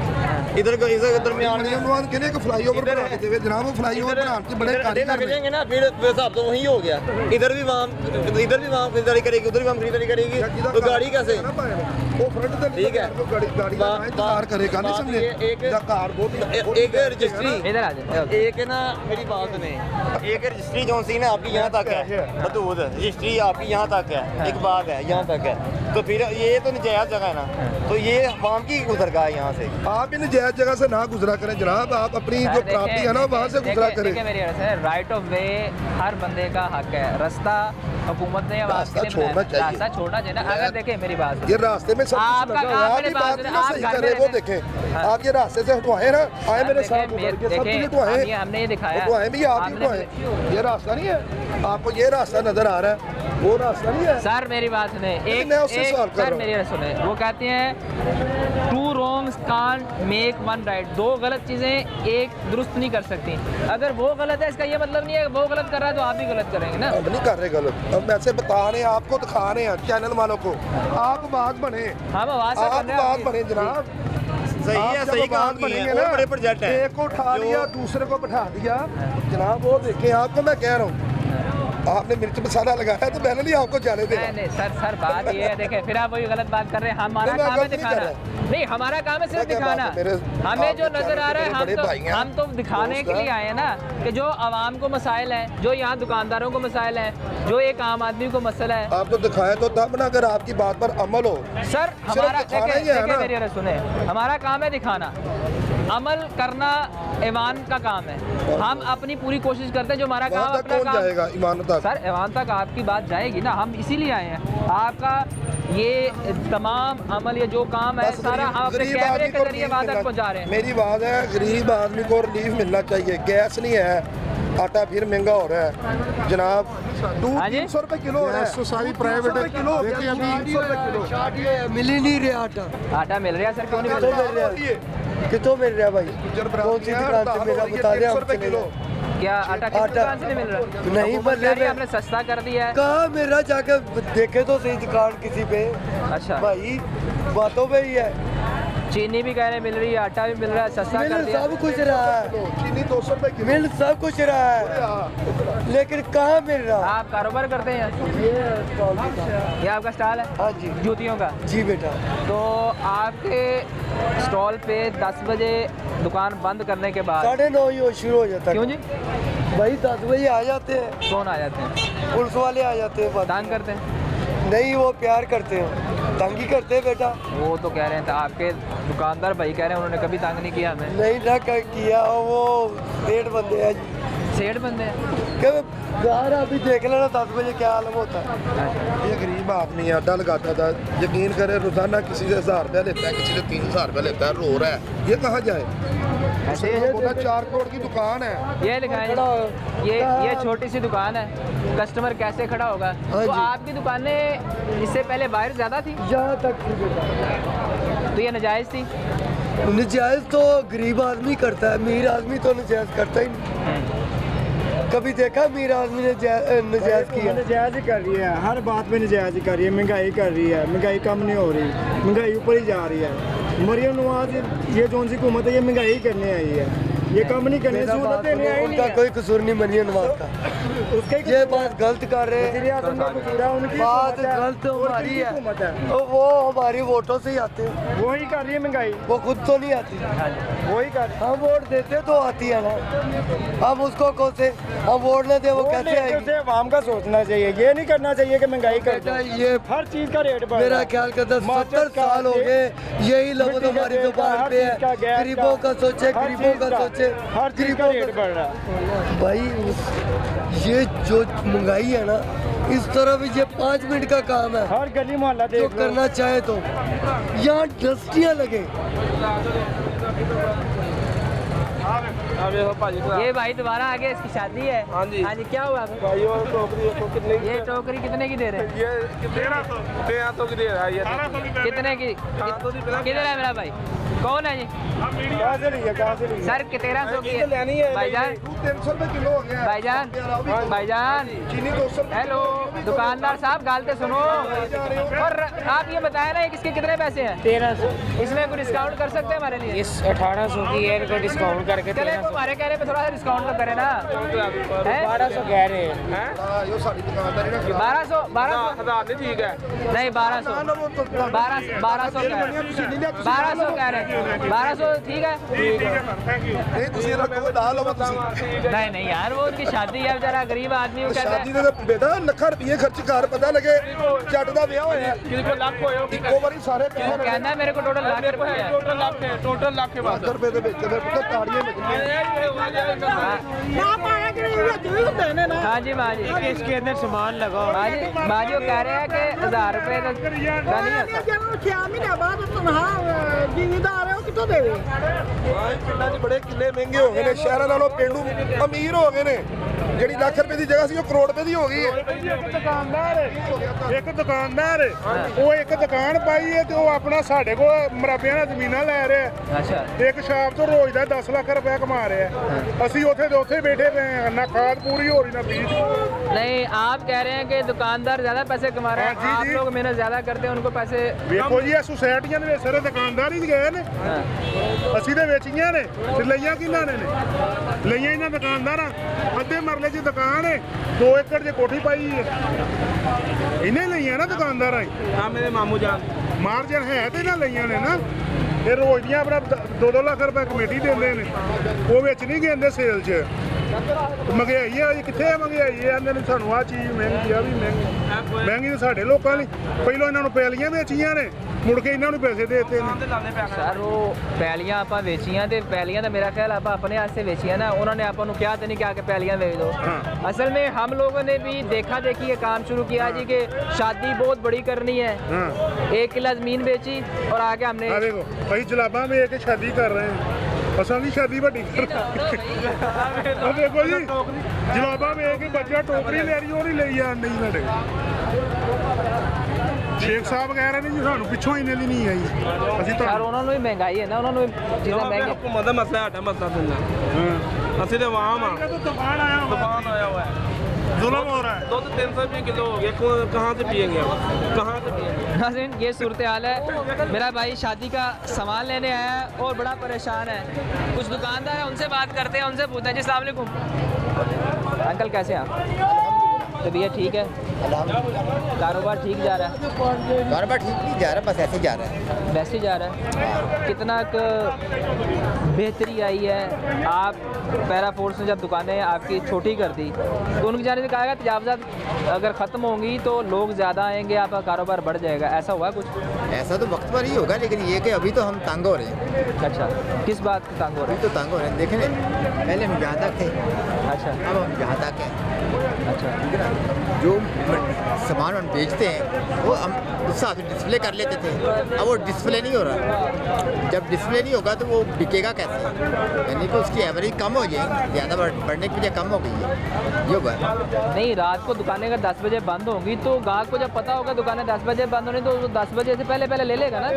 इधर दरमियान में फ्लाईओवर बना के देवे जनाब, वो फ्लाईओवर बनाते बड़े कारीगर हैं ना, फिर हिसाब तो वही हो गया। इधर भी वाम खरीदारी करेगी, उधर भी वाम खरीदारी करेगी, तो गाड़ी कैसे? ठीक है, करेगा नहीं समझे। एक रजिस्ट्री इधर आ जाए, एक है ना, मेरी बात सुने, एक रजिस्ट्री जो सी ना आपकी यहाँ तक है, हदूद रजिस्ट्री आपकी यहाँ तक है, एक बात है यहाँ तक है, तो फिर ये तो नजायज जगह है ना, तो ये वाम की गुजरगाह है यहाँ से। आप इन नजायज जगह से ना गुजरा करें जनाब, आप अपनी जो प्रॉपर्टी है ना वहाँ से गुजरा करें। मेरी अर्ज़ है, राइट ऑफ वे हर बंदे का हक है। रास्ता हुकूमत ने रास्ता छोड़ना चाहिए ना। अगर देखें मेरी बात, ये रास्ते में सब कुछ लगा हुआ है, आपकी बात नहीं सही कर रहे, वो देखें आप ये रास्ते से हटवाए ना, आए मेरे साथ हटवाए, हमने ये दिखाया हटवाए भी आप हटवाए। ये रास्ता नहीं है, आपको ये रास्ता नजर आ रहा है, वो रास्ता नहीं है। सर मेरी बात सुने, एक सर मेरी सुने, वो कहते हैं 2 wrongs can't make 1 right, 2 गलत चीज़ें एक दुरुस्त नहीं कर सकती। अगर वो गलत है इसका ये मतलब नहीं है वो गलत कर रहा है तो आप भी गलत करेंगे ना। हम नहीं कर रहे गलत, हम ऐसे बता रहे हैं, आपको दिखा रहे हैं चैनल वालों को, आप बात बने, हम आवाज़ आप बात बने जनाब। सही है, सही काम बनेंगे ना, बड़े प्रोजेक्ट है। एक को उठा लिया, दूसरे को बैठा दिया जनाब, वो देखें, आपको मैं कह रहा हूँ, आपने मिर्च मसाला लगाया तो मैंने नहीं आपको जाने दे। नहीं सर बात ये है, देखें फिर आप वही गलत बात कर रहे हैं। हमारा काम है दिखाना, नहीं हमारा काम है सिर्फ दिखाना। हमें जो नजर आ रहा है हम तो दिखाने के लिए आए हैं ना, कि जो आवाम को मसाइल हैं, जो यहाँ दुकानदारों को मसाइल हैं, जो एक आम आदमी को मसला है, आप तो दिखाए तो तब ना, अगर आपकी बात पर अमल हो। सर हमारा मेरी सुने, हमारा काम है दिखाना, अमल करना ईमान का काम है। हम अपनी पूरी कोशिश करते हैं, जो हमारा काम अपना काम जाएगा ईमान तक। सर ईमान तक आपकी बात जाएगी ना, हम इसीलिए आए हैं। आपका ये तमाम अमल, ये जो काम है सारा हम अपने कैमरे के जरिए वहाँ तक पहुँचा रहे हैं। मेरी बात है, गरीब आदमी को रिलीफ मिलना चाहिए। गैस नहीं है, आटा फिर महंगा हो रहा है जनाब, 200-300 रुपए किलो है, सारी प्राइवेट देखिए अभी मिल ही नहीं रहा आटा मिल रहा है सर, क्यों नहीं मिल रहा? कितों मिल रहा है भाई? कौन सी दुकान से मेरा बता रहे हैं? क्या आटा किस दुकान से नहीं मिल रहा? नहीं मिल रहा, हमने सस्ता कर दिया है। कहाँ मेरा जाकर देखे तो सही दुकान किसी पे। अच्छा भाई बातों पे ही है, चीनी भी कह रहे मिल रही है, आटा भी मिल रहा है, सस्ता कर दिया। सब कुछ रहा है, चीनी 200 रुपए किलो, मिल सब कुछ रहा है, लेकिन कहाँ मिल रहा? आप कारोबार करते हैं? ये आपका स्टॉल है? हाँ जी, जूतियों का। जी बेटा। तो आपके स्टॉल पे 10 बजे दुकान बंद करने के बाद 9:30 शुरू हो जाता है। क्यों जी? भाई 10 बजे आ जाते हैं। कौन आ जाते हैं? पुलिस वाले आ जाते हैं। तंग करते हैं? नहीं, वो प्यार करते हैं, तंग ही करते हैं बेटा। वो तो कह रहे हैं, आपके दुकानदार भाई कह रहे हैं उन्होंने कभी तंग नहीं किया हमें। नहीं ना किया, वो सेठ बंदे हैं जी। सेठ बंदे हैं? यार अभी देख लेना 10 बजे क्या आलम होता है। ये गरीब आदमी है, अड्डा लगाता था, यकीन करे रोजाना किसी से 1000 रुपया लेता है, किसी से 3000 रुपया लेता है, रो रहा है, ये कहाँ जाए? ऐसे बोला 4 करोड़ की दुकान है, ये लिखाएं, ये छोटी सी दुकान है, कस्टमर कैसे खड़ा होगा? तो आपकी दुकानें इससे पहले बाहर ज़्यादा थी? यहाँ तक थी बेटा। तो ये नाजायज़ थी? नाजायज़ तो गरीब आदमी करता है, अमीर आदमी तो नाजायज़ करता ही नहीं। कभी देखा अमीर आदमी ने नाजायज़ किया? नाजायज़ ही कर रही है, हर बात में नाजायज़ ही कर रही है। महंगाई कर रही है, महंगाई कम नहीं हो रही, महंगाई ऊपर ही जा रही है। मरियम नवाज ये जो सी हुकूमत है ये महंगाई करने आई है, ये कम नहीं करने, सहूलत देने आई नहीं है। उनका कोई कसूर नहीं मरियम नवाज का, ये बात गलत कर रहे हैं, बात गलत हमारी है, वो हमारी वोटों से ही आते हैं, वही कर रही है महंगाई, वो खुद तो नहीं आती, वही कर। हम वोट देते तो आती है ना, हम उसको कौन से हम वोट न दे वो कैसे आएगी? आवाम का सोचना चाहिए, ये नहीं करना चाहिए कि महंगाई कर दो। ये हर चीज का रेट बढ़ मेरा ख्याल करता 70 साल हो गए यही लफ्ज़ हमारी जुबान पे है, गरीबों का सोचे, गरीबों का सोचे, हर चीज का रेट बढ़ रहा है भाई। ये जो महंगाई है ना, इस तरह भी ये 5 मिनट का काम है, हर गली मोहल्ला जो करना चाहे तो यहाँ डस्टियाँ लगे। ये भाई दोबारा आगे इसकी शादी है। हाँ जी, क्या हुआ भाई? और टोकरी कितने की? ये टोकरी कितने की दे रहे हैं? ये 1300 की दे रहा है। ये कितने की? किधर है मेरा भाई? कौन है जी? कहाँ से ली है, कहाँ से ली है? सर 1300 की है भाईजान। 300 रुपये किलो हो गया भाईजान, भाईजान, चीनी 200। हेलो दुकानदार साहब, गालते सुनो। और आप ये बताया ना किसके कितने पैसे हैं? 1300। इसमें कोई डिस्काउंट कर सकते हैं हमारे लिए? इस 1800 की है, इनको डिस्काउंट करके चले हमारे कहने पे थोड़ा सा डिस्काउंट तो करें ना। 1200 कह रहे हैं। 1200 1000 नहीं ठीक है? नहीं 1200 1200 कह रहे हैं। 1200 ठीक है? नहीं नहीं यार, वो उनकी शादी है, बेचारा गरीब आदमी वो कहता है। बेटा लखा रुपये खर्च कर, पता लगे जट का ब्याह होया लाख होया, इको बारी सारे कहना है मेरे को टोटल लाख रुपए है। टोटल लाख के बाद रुपये के बेच ताड़ियां हाँ जी माँ जी, इसके अंदर सामान लगाओ। माँ जी वो कह रहे हैं कि 1000 रुपये का नहीं है। बड़े किले महंगे हो गए ने, शहरों नालों पेंडू अमीर हो गए ने। ਜਿਹੜੀ ਲੱਖ ਰੁਪਏ ਦੀ ਜਗ੍ਹਾ ਸੀ ਉਹ ਕਰੋੜ ਰੁਪਏ ਦੀ ਹੋ ਗਈ ਹੈ। ਇੱਕ ਦੁਕਾਨਦਾਰ ਉਹ ਇੱਕ ਦੁਕਾਨ ਪਾਈ ਹੈ ਤੇ ਉਹ ਆਪਣਾ ਸਾਡੇ ਕੋਲ ਮਰਾਬਿਆਂ ਨਾਲ ਜ਼ਮੀਨਾਂ ਲੈ ਰਿਹਾ। ਅੱਛਾ। ਇੱਕ ਸ਼ਾਪ ਤੋਂ ਰੋਜ਼ ਦਾ 10 ਲੱਖ ਰੁਪਏ ਕਮਾ ਰਿਹਾ। ਅਸੀਂ ਉੱਥੇ ਦੇ ਉੱਥੇ ਬੈਠੇ ਪਏ ਹਾਂ, ਨਾ ਖਾਦ ਪੂਰੀ ਹੋ ਰਹੀ ਨਾ बीज। नहीं, आप कह रहे हैं कि दुकानदार ज्यादा पैसे कमा रहे हैं, आप लोग मेहनत ज्यादा करते हैं, उनको पैसे। ਵੇਖੋ ਜੀ ਇਹ ਸੁਸਾਇਟੀਆਂ ਦੇ ਵਿੱਚ ਸਾਰੇ ਦੁਕਾਨਦਾਰ ਹੀ ਗਏ ਨੇ, ਅਸੀਂ ਤੇ ਵੇਚੀਆਂ ਨੇ ਤੇ ਲਈਆਂ ਕਿਹਨਾਂ ਨੇ? ਲਈਆਂ ਇਹਨਾਂ ਦੁਕਾਨਦਾਰਾਂ। ਅੱਧੇ ਮਰਲੇ 'ਚ ਦੁਕਾਨ ਹੈ, 2 ਏਕੜ 'ਚ ਕੋਠੀ ਪਾਈ ਹੈ, ਇਹਨੇ ਲਈਆਂ ਨਾ ਦੁਕਾਨਦਾਰਾਂ ਹੀ। ਹਾਂ ਮੇਰੇ ਮਾਮੂ ਜਾਨ ਮਾਰਜਨ ਹੈ ਤੇ ਇਹਨਾਂ ਲਈਆਂ ਨੇ ਨਾ। ਇਹ ਰੋਜ਼ ਦੀਆਂ ਆਪਣਾ 2-2 ਲੱਖ ਰੁਪਏ ਕਮੇਟੀ ਦਿੰਦੇ ਨੇ, ਉਹ ਵਿੱਚ ਨਹੀਂ ਗਿਣਦੇ ਸੇਲ 'ਚ। ਮਹਿੰਗਾਈ ਆ, ਕਿੱਥੇ ਆ ਮਹਿੰਗਾਈ? ਇਹ ਆਂਦੇ ਨੇ ਸਾਨੂੰ ਆਹ ਚੀਜ਼ ਮਹਿੰਗੀ, ਆ ਵੀ ਮਹਿੰਗੀ। ਮਹਿੰਗੀ ਤਾਂ ਸਾਡੇ ਲੋਕਾਂ ਲਈ। ਪਹਿਲਾਂ ਇਹਨਾਂ ਨੂੰ ਪੈਲੀਆਂ ਵੇਚੀਆਂ ਨੇ, ਮੁੜ ਕੇ ਇਹਨਾਂ ਨੂੰ ਪੈਸੇ ਦੇ ਦਿੱਤੇ ਨੇ। ਸਰ ਉਹ ਪੈਲੀਆਂ ਆਪਾਂ ਵੇਚੀਆਂ ਤੇ ਪੈਲੀਆਂ ਦਾ ਮੇਰਾ ख्याल ਆਪਾਂ अपने वास्ते बेचियां ना, उन्होंने आपको क्या तो नहीं क्या कि पैलियां बेच दो। असल में हम लोगों ने भी देखा देखी ये काम शुरू किया जी कि शादी बहुत बड़ी करनी है, 1 किला जमीन बेची और आके हमने देखो भाई जलाबा में एक शादी कर रहे हैं, असल की शादी बड़ी कर देखो जी जलाबा में एक बच्चा टोकरी ले रही और ले नहीं लड़े। शेख साहब कह रहे हैं जी सानू पिछों इन्हें दी नहीं आई। सर उन्होंने भी महंगाई है ना, उन्होंने चीज़ें महंगी। हुकूमत का मसला है, साडा मसला सुनना। असली तो आवाम आ, तूफान आया हुआ है, जुल्म हो रहा है। 200-300 रुपये किलो हो गया, कहाँ से पियेंगे? कहाँ से पियेंगे? नाज़रीन ये सूरत हाल है। मेरा भाई शादी का सामान लेने आया है और बड़ा परेशान है। कुछ दुकानदार है, उनसे बात करते हैं, उनसे पूछते हैं। जी अस्सलाम वालेकुम अंकल, कैसे हैं आप? तबीयत ठीक है? कारोबार ठीक जा रहा है? कारोबार ठीक नहीं जा रहा, बस ऐसे जा रहा है। वैसे जा रहा है? कितना बेहतरी आई है? आप पैरा फोर्स ने जब दुकानें आपकी छोटी कर दी तो उनकी जाने से कहा गया तजावज़ात अगर ख़त्म होंगी तो लोग ज़्यादा आएंगे, आपका कारोबार बढ़ जाएगा, ऐसा हुआ कुछ? ऐसा तो वक्त पर ही होगा, लेकिन ये कि अभी तो हम तंग हो रहे हैं। अच्छा, किस बात के तंग हो रहे हैं? अभी तो तंग हो रहे हैं, देखें पहले हम यहाँ तक थे, अच्छा अब हम यहाँ तक हैं। अच्छा, ठीक है ना, जो सामान हम बेचते हैं वो हम उस हिसाब से डिस्प्ले कर लेते थे, अब वो डिस्प्ले नहीं हो रहा। जब डिस्प्ले नहीं होगा तो वो बिकेगा कैसे? यानी कि उसकी एवरेज कम हो जाएगी, ज़्यादा बढ़ने की वजह कम हो गई है, ये हुआ है। नहीं, रात को दुकानें अगर 10 बजे बंद होंगी तो गाहक को जब पता होगा दुकानें 10 बजे बंद होनी तो 10 बजे से पहले ले लेगा ना।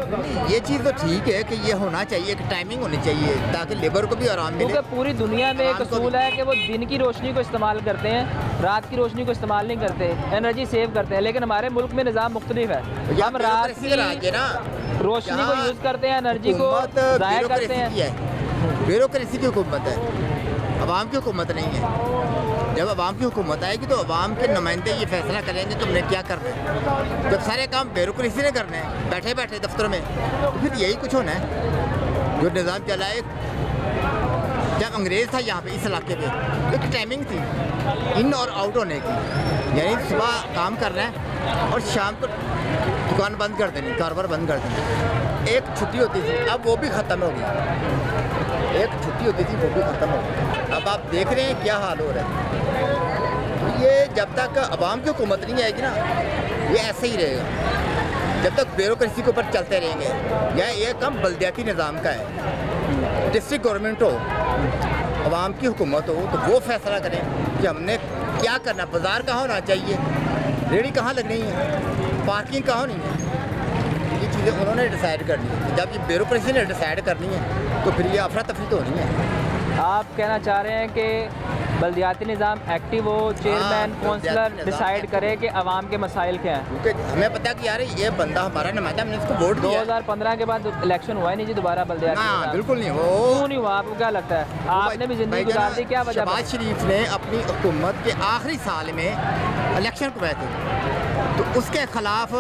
ये चीज़ तो ठीक है कि ये होना चाहिए, एक टाइमिंग होनी चाहिए ताकि लेबर को भी आराम मिले। क्योंकि पूरी दुनिया में एक असूल है कि वो दिन की रोशनी को इस्तेमाल करते हैं, रात की रोशनी को इस्तेमाल नहीं करते, एनर्जी सेव करते हैं। लेकिन हमारे मुल्क में निज़ाम मुख्तलिफ है, हम रात की रोशनी को यूज़ करते हैं, एनर्जी को ज़ाया करते हैं। ब्यूरोक्रेसी की हुकूमत है, अवाम की हुकूमत नहीं है। जब अवाम की हुकूमत आएगी तो अवाम के नुमाइंदे ये फैसला करेंगे तुमने क्या करना है। जब सारे काम ब्यूरोक्रेसी ने करने हैं बैठे बैठे दफ्तर में, तो फिर यही कुछ होना है। जो निज़ाम चला है, जब अंग्रेज़ था यहाँ पे इस इलाके पे, एक टाइमिंग थी इन और आउट होने की, यानी सुबह काम करना है और शाम को दुकान बंद कर देनी, कारोबार बंद कर देनी। एक छुट्टी होती थी, अब वो भी ख़त्म हो गई। एक छुट्टी होती थी, वो भी ख़त्म हो गई। अब आप देख रहे हैं क्या हाल हो रहा है। तो ये जब तक अवाम की हुकूमत नहीं आएगी ना, ये ऐसे ही रहेगा। जब तक ब्यूरोक्रेसी के ऊपर चलते रहेंगे, या ये काम बल्दियाती निज़ाम का है, डिस्ट्रिक्ट गवर्नमेंट हो, अवाम की हुकूमत हो, तो वो फैसला करें कि हमने क्या करना, बाज़ार कहाँ होना चाहिए, रेडी कहाँ लगनी है, पार्किंग कहाँ होनी है, ये चीज़ें उन्होंने डिसाइड करनी है। जब ये ब्यूरोक्रेसी ने डिसाइड करनी है तो फिर ये अफरा तफरी तो होनी है। आप कहना चाह रहे हैं कि बल्दियाती निज़ाम एक्टिव हो, चेयरमैन काउंसलर डिसाइड करे कि अवाम के मसाइल क्या हैं। क्योंकि हमें पता कि यार ये बंदा हमारा नुमाइंदा, हमने इसको वोट दिया। 2015 के बाद इलेक्शन हुआ ही नहीं जी दोबारा बल्दियाती। हाँ, बिल्कुल नहीं, वो क्यों नहीं हुआ? आपको क्या लगता है? आपने भी ज़िंदगी गुजार दी, क्या वजह? शहबाज शरीफ ने अपनी हुकूमत के आखिरी साल में इलेक्शन करवाए थे, तो उसके खिलाफ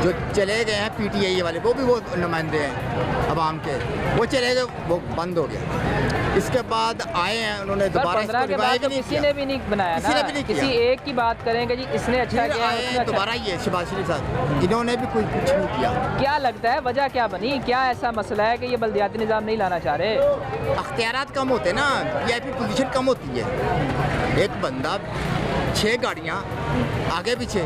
जो चले गए हैं PTI वाले, वो भी वो नुमाइंदे हैं अवाम के, वो चले गए, वो बंद हो गया। इसके बाद आए हैं उन्होंने दोबारा इसको रिवाइव नहीं किसी ने भी नहीं बनाया ना, किसी एक की बात करेंगे जी इसने अच्छा किया, है दोबारा ये शहबाज शरीफ साहब, इन्होंने भी कोई कुछ नहीं किया। क्या लगता है वजह क्या बनी? क्या ऐसा मसला है कि ये बल्दियाती निज़ाम नहीं लाना चाह रहे? अख्तियारात कम होते हैं ना, VIP पोजीशन कम होती है। एक बंदा 6 गाड़ियाँ आगे पीछे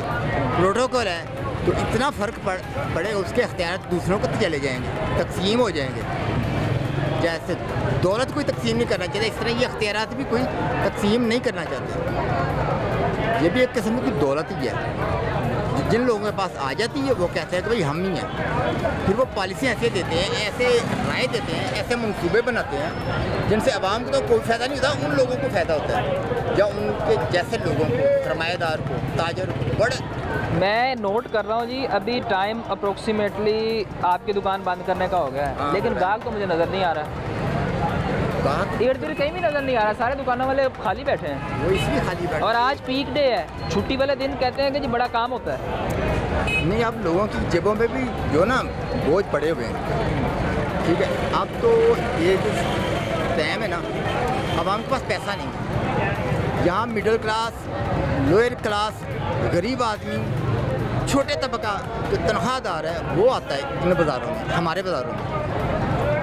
प्रोटोकॉल है, तो इतना फ़र्क पड़ेगा, उसके अख्तियारात दूसरों को चले जाएंगे, तकसीम हो जाएंगे। जैसे दौलत कोई तकसीम नहीं करना चाहता, इस तरह ये अख्तियारात भी कोई तकसीम नहीं करना चाहते। ये भी एक किस्म की दौलत ही है। जिन लोगों के पास आ जाती है वो कहते हैं कि भाई हम ही हैं, फिर वो पॉलिसियाँ ऐसे देते हैं, ऐसे राय देते हैं, ऐसे मंसूबे बनाते हैं जिनसे आवाम को तो कोई फ़ायदा नहीं होता, उन लोगों को फ़ायदा होता है, या उनके जैसे लोगों को, सरमाएदार को, ताजर को। बड़े मैं नोट कर रहा हूँ जी, अभी टाइम अप्रोक्सीमेटली आपकी दुकान बंद करने का हो गया है, लेकिन गाहक तो मुझे नज़र नहीं आ रहा। इर्द गिर्द कहीं भी नज़र नहीं आ रहा, सारे दुकानों वाले खाली बैठे हैं। वो इसलिए खाली बैठे, और आज पीक डे है, छुट्टी वाले दिन कहते हैं कि जी बड़ा काम होता है। नहीं, अब लोगों की जेबों में भी जो ना बोझ पड़े हुए हैं, ठीक है। अब तो ये जो टाइम है ना, आवाम के पास पैसा नहीं है। यहाँ मिडिल क्लास, लोअर क्लास, गरीब आदमी, छोटे तबका जो तनख्वाहदार है वो आता है इन बाज़ारों में, हमारे बाज़ारों में।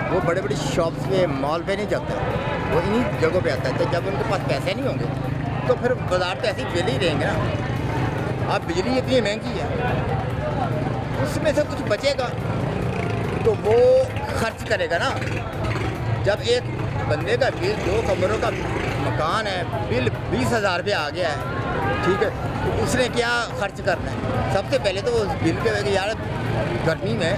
वो बड़े बड़ी शॉप्स पे, मॉल पे नहीं जाता, वो इन्हीं जगहों पे आता है। तो जब उनके पास पैसे नहीं होंगे तो फिर बाज़ार तो ऐसे ही फेल ही रहेंगे ना। अब बिजली इतनी महंगी है, उसमें से कुछ बचेगा तो वो खर्च करेगा ना। जब एक बंदे का बिल, 2 कमरों का मकान है, बिल 20,000 रुपये आ गया है, ठीक है, तो उसने क्या खर्च करना है? सबसे पहले तो उस बिल पे यार गर्मी में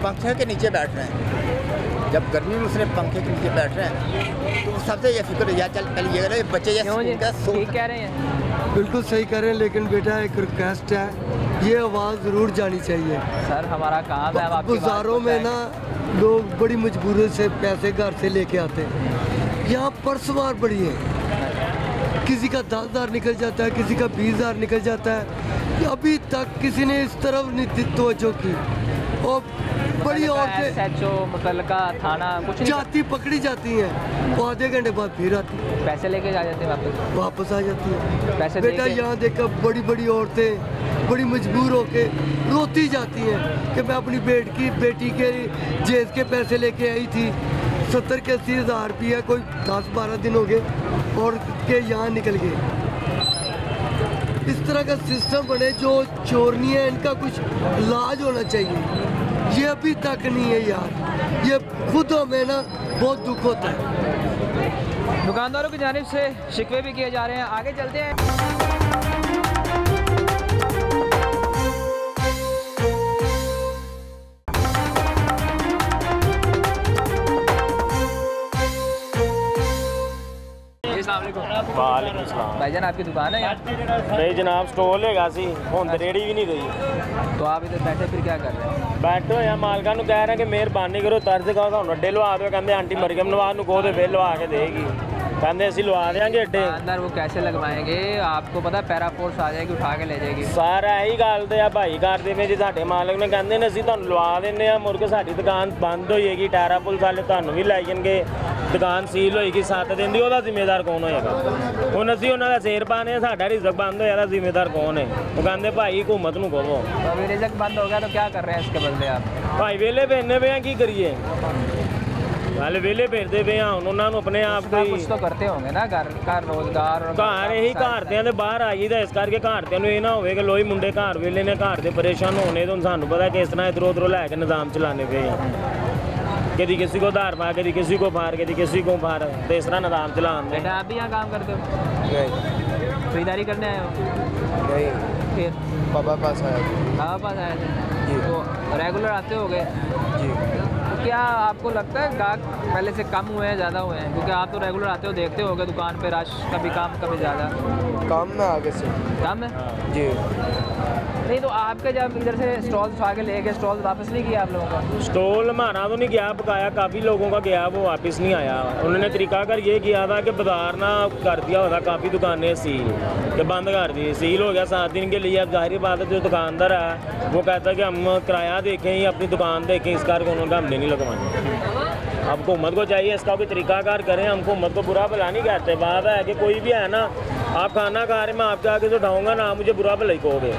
पंखे के नीचे बैठ रहे हैं, जब गर्मी में उसने पंखे के नीचे बैठ रहे हैं तो सबसे ये फिक्र या चल पहले ये बच्चे ठीक कह रहे हैं। बिल्कुल सही कह रहे हैं, लेकिन बेटा एक रिक्वेस्ट है, ये आवाज़ ज़रूर जानी चाहिए। सर हमारा काम है, बाज़ारों में ना लोग बड़ी मजबूरी से पैसे घर से लेके आते हैं, यहाँ परसवार बड़ी है, किसी का 10,000 निकल जाता है, किसी का 20,000 निकल जाता है। अभी तक किसी ने इस तरफ नहीं तवज्जो की। और बड़ी औरतें मुतल्लिका थाना कुछ जाती पकड़ी जाती हैं, वो आधे घंटे बाद फिर आती है, पैसे लेके जा जाते हैं, वापस आ जाती है। पैसे बेटा यहाँ देखकर बड़ी बड़ी औरतें बड़ी मजबूर होके रोती जाती हैं कि मैं अपनी बेटी के जेज के पैसे लेके आई थी, 70 के 80 हज़ार रुपया, कोई 10-12 दिन हो गए और के यहाँ निकल गए। इस तरह का सिस्टम बने, जो चोरनी है इनका कुछ इलाज होना चाहिए। ये अभी तक नहीं है यार, ये खुद हमें ना बहुत दुख होता है। दुकानदारों की जानिब से शिकवे भी किए जा रहे हैं। आगे चलते हैं। भाईजान आपकी दुकान है यार? नहीं जनाब, स्टॉल है सी हुन तो रेडी भी नहीं रही। तो आप इधर बैठे फिर क्या कर रहे हैं? बैठो या मालका कह रहे हैं कि मेहरबानी करो, तर्ज कहो तो अड्डे लवा दो। कहते आंटी मरियम नवाज को कहो तो फिर लवा के देगी, कहते असं लवा देंगे अड्डे। अंदर वो कैसे लगवाएंगे? आपको पता पैरा फोर्स आ जाएगी, उठा के ले जाएगी। सारा यही गल तो भाई करते हैं जी, साढ़े मालक ने कहते हैं असं तुम लवा दें, मुड़ के साड़ी दुकान बंद हो जाएगी, टायरा पुलिस वाले तुम भी लाई जाएंगे, दुकान सील होएगी 7 दिन की, वह जिम्मेदार कौन होएगा? हूँ असी उन्होंने सिर पाने, साढ़ा रिजक बंद होया, जिम्मेदार कौन है? वो कहते भाई हुकूमत को कहो। अभी रिजक बंद हो गया तो क्या कर रहे हैं इसके बदले आप? भाई वेले फिरने पे हैं, की करिए? हाले वेले फिरते पे हैं, उन्होंने अपने आप को कुछ तो करते होंगे ना, घर रोजगार घर यही घरद्या के बाहर आई था, इस करके घरद्या ये ना होवे कि लोई मुंडे घर वेले ने घर से परेशान होने, तो सानू पता किस तरह इधरों उधरों लैके निजाम चलाने पे हैं। कभी किसी को धार पा, कभी किसी को फार, कभी किसी को फार, तो इस तरह निजाम चलान। बेटा आप भी यहाँ काम करते हो? खरीदारी करने आए हो? फिर पापा पास आया था। पापा पास आए थे तो रेगुलर आते हो गए जी? तो क्या आपको लगता है गाहक पहले से कम हुए हैं, ज़्यादा हुए हैं? क्योंकि आप तो रेगुलर आते हो, देखते होगे दुकान पे रश कभी कम कभी ज़्यादा। कम ना आगे से कम है जी? नहीं तो आपके जब इधर से स्टॉल उठा के ले गए, स्टॉल वापस नहीं किया आप लोगों का? स्टॉल हमारा तो नहीं गया, बकाया काफ़ी लोगों का गया, वो वापस नहीं आया। उन्होंने तरीकाकार ये किया था कि बाजार ना कर दिया होता, काफ़ी दुकानें सील के बंद कर दी, सील हो गया 7 दिन के लिए। अब जाहिर बात है जो दुकानदार है वो कहता है कि हम किराया देखें या अपनी दुकान देखें, इस कारण उन्होंने हमने नहीं लगवाना। अब हुकूमत को चाहिए इसका कोई तरीकाकार करें, हम हुकूमत को बुरा भला नहीं कहते। बात है कि कोई भी है ना, आप खाना खा रहे, मैं आपके आगे से उठाऊँगा ना, मुझे बुरा भला ही कहोगे,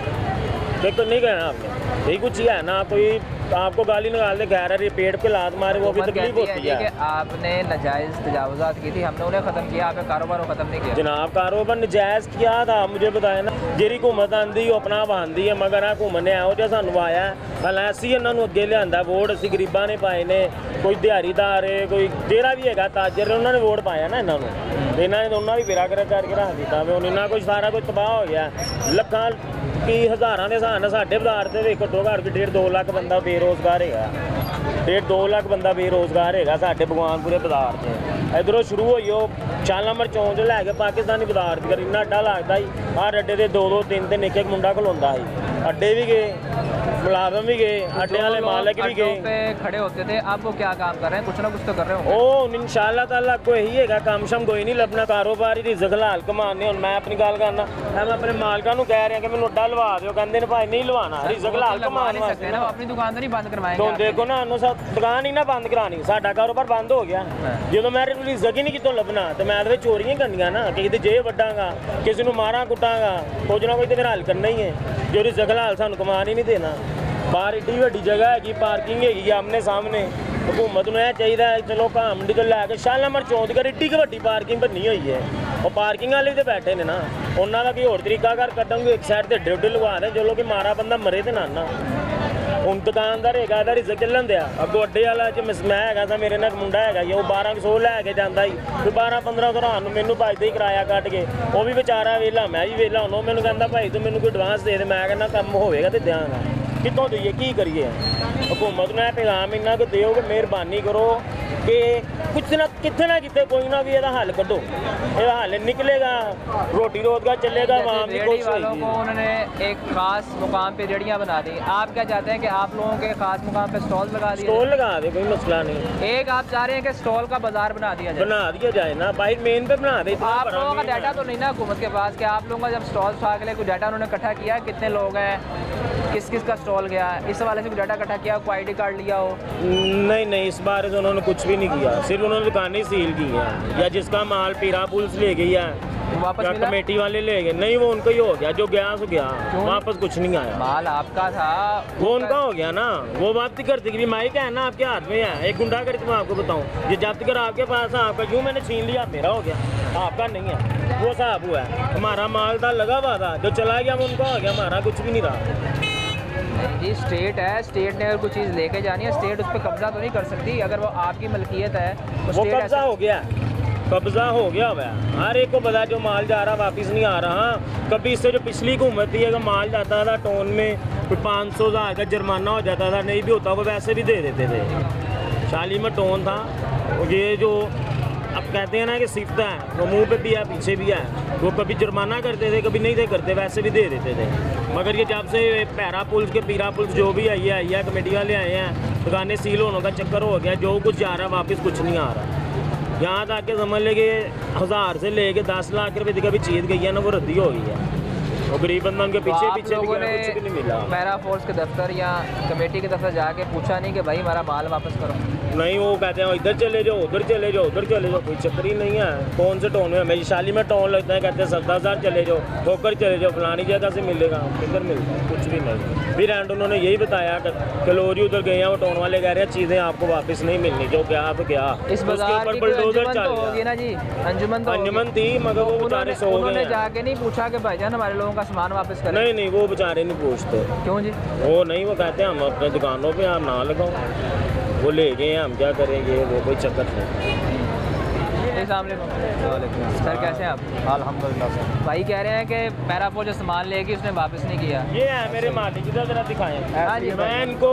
तो नहीं कहना आपने। यही कुछ ही है ना, कोई आपको गाली निकाल दे, कह रहा है पेट पे लात मारे, वो भी तकलीफ होती है। कि आपने नाजायज़ तजावुज़ात की थी, हमने उन्हें ख़त्म किया, आपने कारोबार को ख़त्म नहीं किया। जनाब कारोबार नाजायज़ किया था, मुझे बताया ना, जी हुकूमत आँदी अपना बहानदी है, मगर हुकूमत ने ਇਹੋ ਜਿਹਾ ਸਾਨੂੰ ਆਇਆ ਹਾਲਾਂ ਅਸੀਂ ਇਹਨਾਂ ਨੂੰ ਅੱਗੇ ਲਿਆਂਦਾ ਵੋਟ, ਅਸੀਂ ਗਰੀਬਾਂ ਨੇ ਪਾਏ ਨੇ, ਕੋਈ ਦਿਹਾੜੀਦਾਰ ਹੈ, ਕੋਈ ਜਿਹੜਾ ਵੀ ਹੈਗਾ ਤਾਜਰ, ਉਹਨਾਂ ਨੇ ਵੋਟ ਪਾਇਆ ਨਾ ਇਹਨਾਂ ਨੂੰ, ਇਹਨਾਂ ਨੇ ਉਹਨਾਂ ਦੀ ਵਿਰਾ ਕਰਕੇ ਰੱਖ ਦਿੱਤਾ ਵੇ। ਹੁਣ ਇਹਨਾਂ ਕੋਈ ਸਾਰਾ ਕੁਝ ਤਬਾਹ ਹੋ ਗਿਆ, ਲੱਖਾਂ ਕੀ ਹਜ਼ਾਰਾਂ ਦੇ ਹਿਸਾਬ ਨਾਲ ਸਾਡੇ ਬਾਜ਼ਾਰ ਦੇ ਵਿੱਚ ਘੱਟੋ ਘੱਟ 1.5-2 ਲੱਖ ਬੰਦਾ ਬੇਰੋਜ਼ਗਾਰ ਹੈਗਾ, 1.5-2 ਲੱਖ ਬੰਦਾ ਬੇਰੋਜ਼ਗਾਰ ਹੈਗਾ ਸਾਡੇ ਭਗਵਾਨਪੁਰੇ ਬਾਜ਼ਾਰ 'ਚ। ਇੱਧਰੋਂ ਸ਼ੁਰੂ ਹੋਈ ਉਹ 4 ਨੰਬਰ ਚੌਂਕ 'ਚ ਲੈ ਕੇ ਪਾਕਿਸਤਾਨੀ ਬਾਜ਼ਾਰ ਤੱਕ ਇੰਨਾ ਅੱਡਾ ਲੱਗਦਾ ਸੀ, ਹਰ ਅੱਡੇ ਦੇ 2-2 3-3 ਇੱਕ ਮੁੰਡਾ ਖਲੋਂਦਾ ਸੀ। ਅੱਡੇ ਵੀ ਗਏ, मुलाजम भी गए, अड्डे वाले मालिक भी गए, पे खड़े होते थे। अब वो क्या काम कर रहे हैं? कुछ ना कुछ तो कर रहे हो। ओ इंशाअल्लाह ताला कोई यही है, काम शम कोई नहीं लभना, कारोबार ही रिज़्क हलाल कमाने। और मैं अपनी गल करना, मैं अपने मालका को कह रहा कि मैं अड्डा लवा दो, कहते हैं भाई नहीं लवाना, रिज़्क हलाल कमाने वास्ते ना, अपनी दुकान तो नहीं बंद करवाएंगे। तो देखो ना, दुकान ही ना बंद करानी, साडा कारोबार बंद हो गया। जो मैं रिज़्क ही नहीं कितों लभना, तो मैं तो चोरियां करनियां ना, किसी की जेब वड्डांगा, किसी को मारा कुटांगा, कुछ ना कुछ तो हल करना ही है। जो रिज़्क हलाल सानू कमान ही नहीं देना। बाहर एड्डी वड्डी जगह हैगी, पार्किंग हैगी आमने सामने, हुकूमत को यह चाहिए चलो घाम मंडी तो लैके शालामार चौंक तक एड्डी की वड्डी पार्किंग बनी हुई है, और पार्किंग वाले तो बैठे ने ना, उन्होंने कोई होर तरीका कर कदम एक साइड से एड्डे लगा दें, चलो कि मारा बंदा मरे तो ना। हूँ दुकानदार है इधर रिज़्क चलन दिया, अगो अड्डे वाला मैं है, मेरे ना मुंडा है, वो 1200 लैके जाता ही, फिर 12-15 तो रात मैनू भजते ही किराया कट के, वो भी बेचारा वेला, मैं भी वेला। हूँ मैंने कहता भाई तू मैनू कोई एडवांस दे दे, मैं कहना कम होएगा तो देंगा, कितों दईए की करिए। हुकूमत ने पैगाम इन्ना कि दो कि मेहरबानी करो, कि कुछ ना कितने कोई ना भी ਇਹਦਾ हल कढ़ो, ਇਹਦਾ हल निकलेगा, रोटी रोजगार चलेगा। रेहड़ी वालों को उन्होंने एक खास मुकाम पे रेहड़ियाँ बना दी। आप क्या चाहते हैं कि आप लोगों के खास मुकाम पे स्टॉल लगा दिए? स्टॉल लगा दे, कोई मसला नहीं। एक आप चाह रहे हैं कि स्टॉल का बाजार बना दिया जाए ना, बाहर मेन पे बना दे। आप लोगों का डाटा तो नहीं ना हुकूमत के पास कि आप लोगों का जब स्टॉल उठा के लिए कोई डाटा उन्होंने इकट्ठा किया, कितने लोग हैं, किस किस का स्टॉल गया, इस हवाले से कोई डाटा इकट्ठा किया, कोई ID कार्ड लिया हो? नहीं, इस बार तो उन्होंने कुछ भी नहीं किया, सिर्फ उन्होंने दुकानें सील की हैं, या जिसका माल पीरा पुलिस ले गई है वापस या कमेटी वाले ले गए। नहीं, वो उनका ही हो गया, जो गया सो गया, वापस कुछ नहीं आया। माल आपका था, वो उनका हो गया ना। वो वापसी करती कि माइक है ना आपके हाथ में है, एक गुंडा करके मैं आपको बताऊं, ये जब्त कर आपके पास है, आपका क्यों मैंने छीन लिया, मेरा हो गया, आपका नहीं है। वो साहब हुआ है, हमारा माल था लगा हुआ था, जो चला गया वो उनका हो गया, हमारा कुछ भी नहीं रहा। जी स्टेट है, स्टेट ने अगर कुछ चीज़ लेके जानी है, स्टेट उस पर कब्जा तो नहीं कर सकती। अगर वो आपकी मलकियत है तो वो कब्जा हो गया, कब्जा हो गया हुआ है। हर एक को पता जो माल जा रहा वापस नहीं आ रहा। कभी इससे जो पिछली हुकूमत थी, अगर माल जाता था टोन में कोई 500,000 का जुर्माना हो जाता था, नहीं भी होता वो वैसे भी दे देते थे। शाली में टोन था, ये जो अब कहते हैं ना कि सिफ्ता है, वो मुंह पे भी है पीछे भी है, वो कभी जुर्माना करते थे कभी नहीं थे करते, वैसे भी दे देते थे। मगर ये जब से पैरा पुलिस के पीरा पुलिस जो भी आई है कमेटी वाले आए हैं, दुकानें सील होने का चक्कर हो गया, जो कुछ जा रहा है वापस कुछ नहीं आ रहा। यहाँ तक के समझ लेके 1000 से लेके 10 लाख रुपए की कभी चीज गई है ना, वो रद्दी हो गई है। वो गरीब बंदा उनके पीछे भी कुछ भी नहीं मिला। पैरा फोर्स के दफ्तर या कमेटी के दफ्तर जाके पूछा नहीं कि भाई हमारा माल वापस करो? नहीं, वो कहते हैं इधर चले जाओ, उधर चले जाओ, उधर चले जाओ, कोई चक्कर ही नहीं है। कौन से टोन में, मेरी शाली में टोन लगता है, कहते हैं 70,000 चले जाओ, ठोकर चले जाओ, फलानी जगह से मिलेगा, किधर मिलता है, कुछ भी नहीं। फिर एंड उन्होंने यही बताया कि लोरी उधर गए हैं, वो टोन वाले कह रहे हैं चीज़ें आपको वापस नहीं मिलनी, जो क्या तो क्या। इस बाजार की बुलडोजर चल होगी ना जी, अंजुमन थी, मगर वो बेचारे सो गए। उन्होंने जाके नहीं पूछा कि भाईजान हमारे लोगों का सामान वापस करें? नहीं, वो बेचारे नहीं पूछते। क्यों जी? वो नहीं, वो कहते हैं हम अपने दुकानों पे आप ना लगाओ, वो ले गए हैं, हम क्या करेंगे, वो कोई चक्कर नहीं। सर कैसे हैं आप? अल्हम्दुलिल्लाह सर। भाई कह रहे हैं कि पैरा फौज जो सामान लेगी उसने वापस नहीं किया। ये है मेरे मालिक, इधर जरा दिखाएं। मैं इनको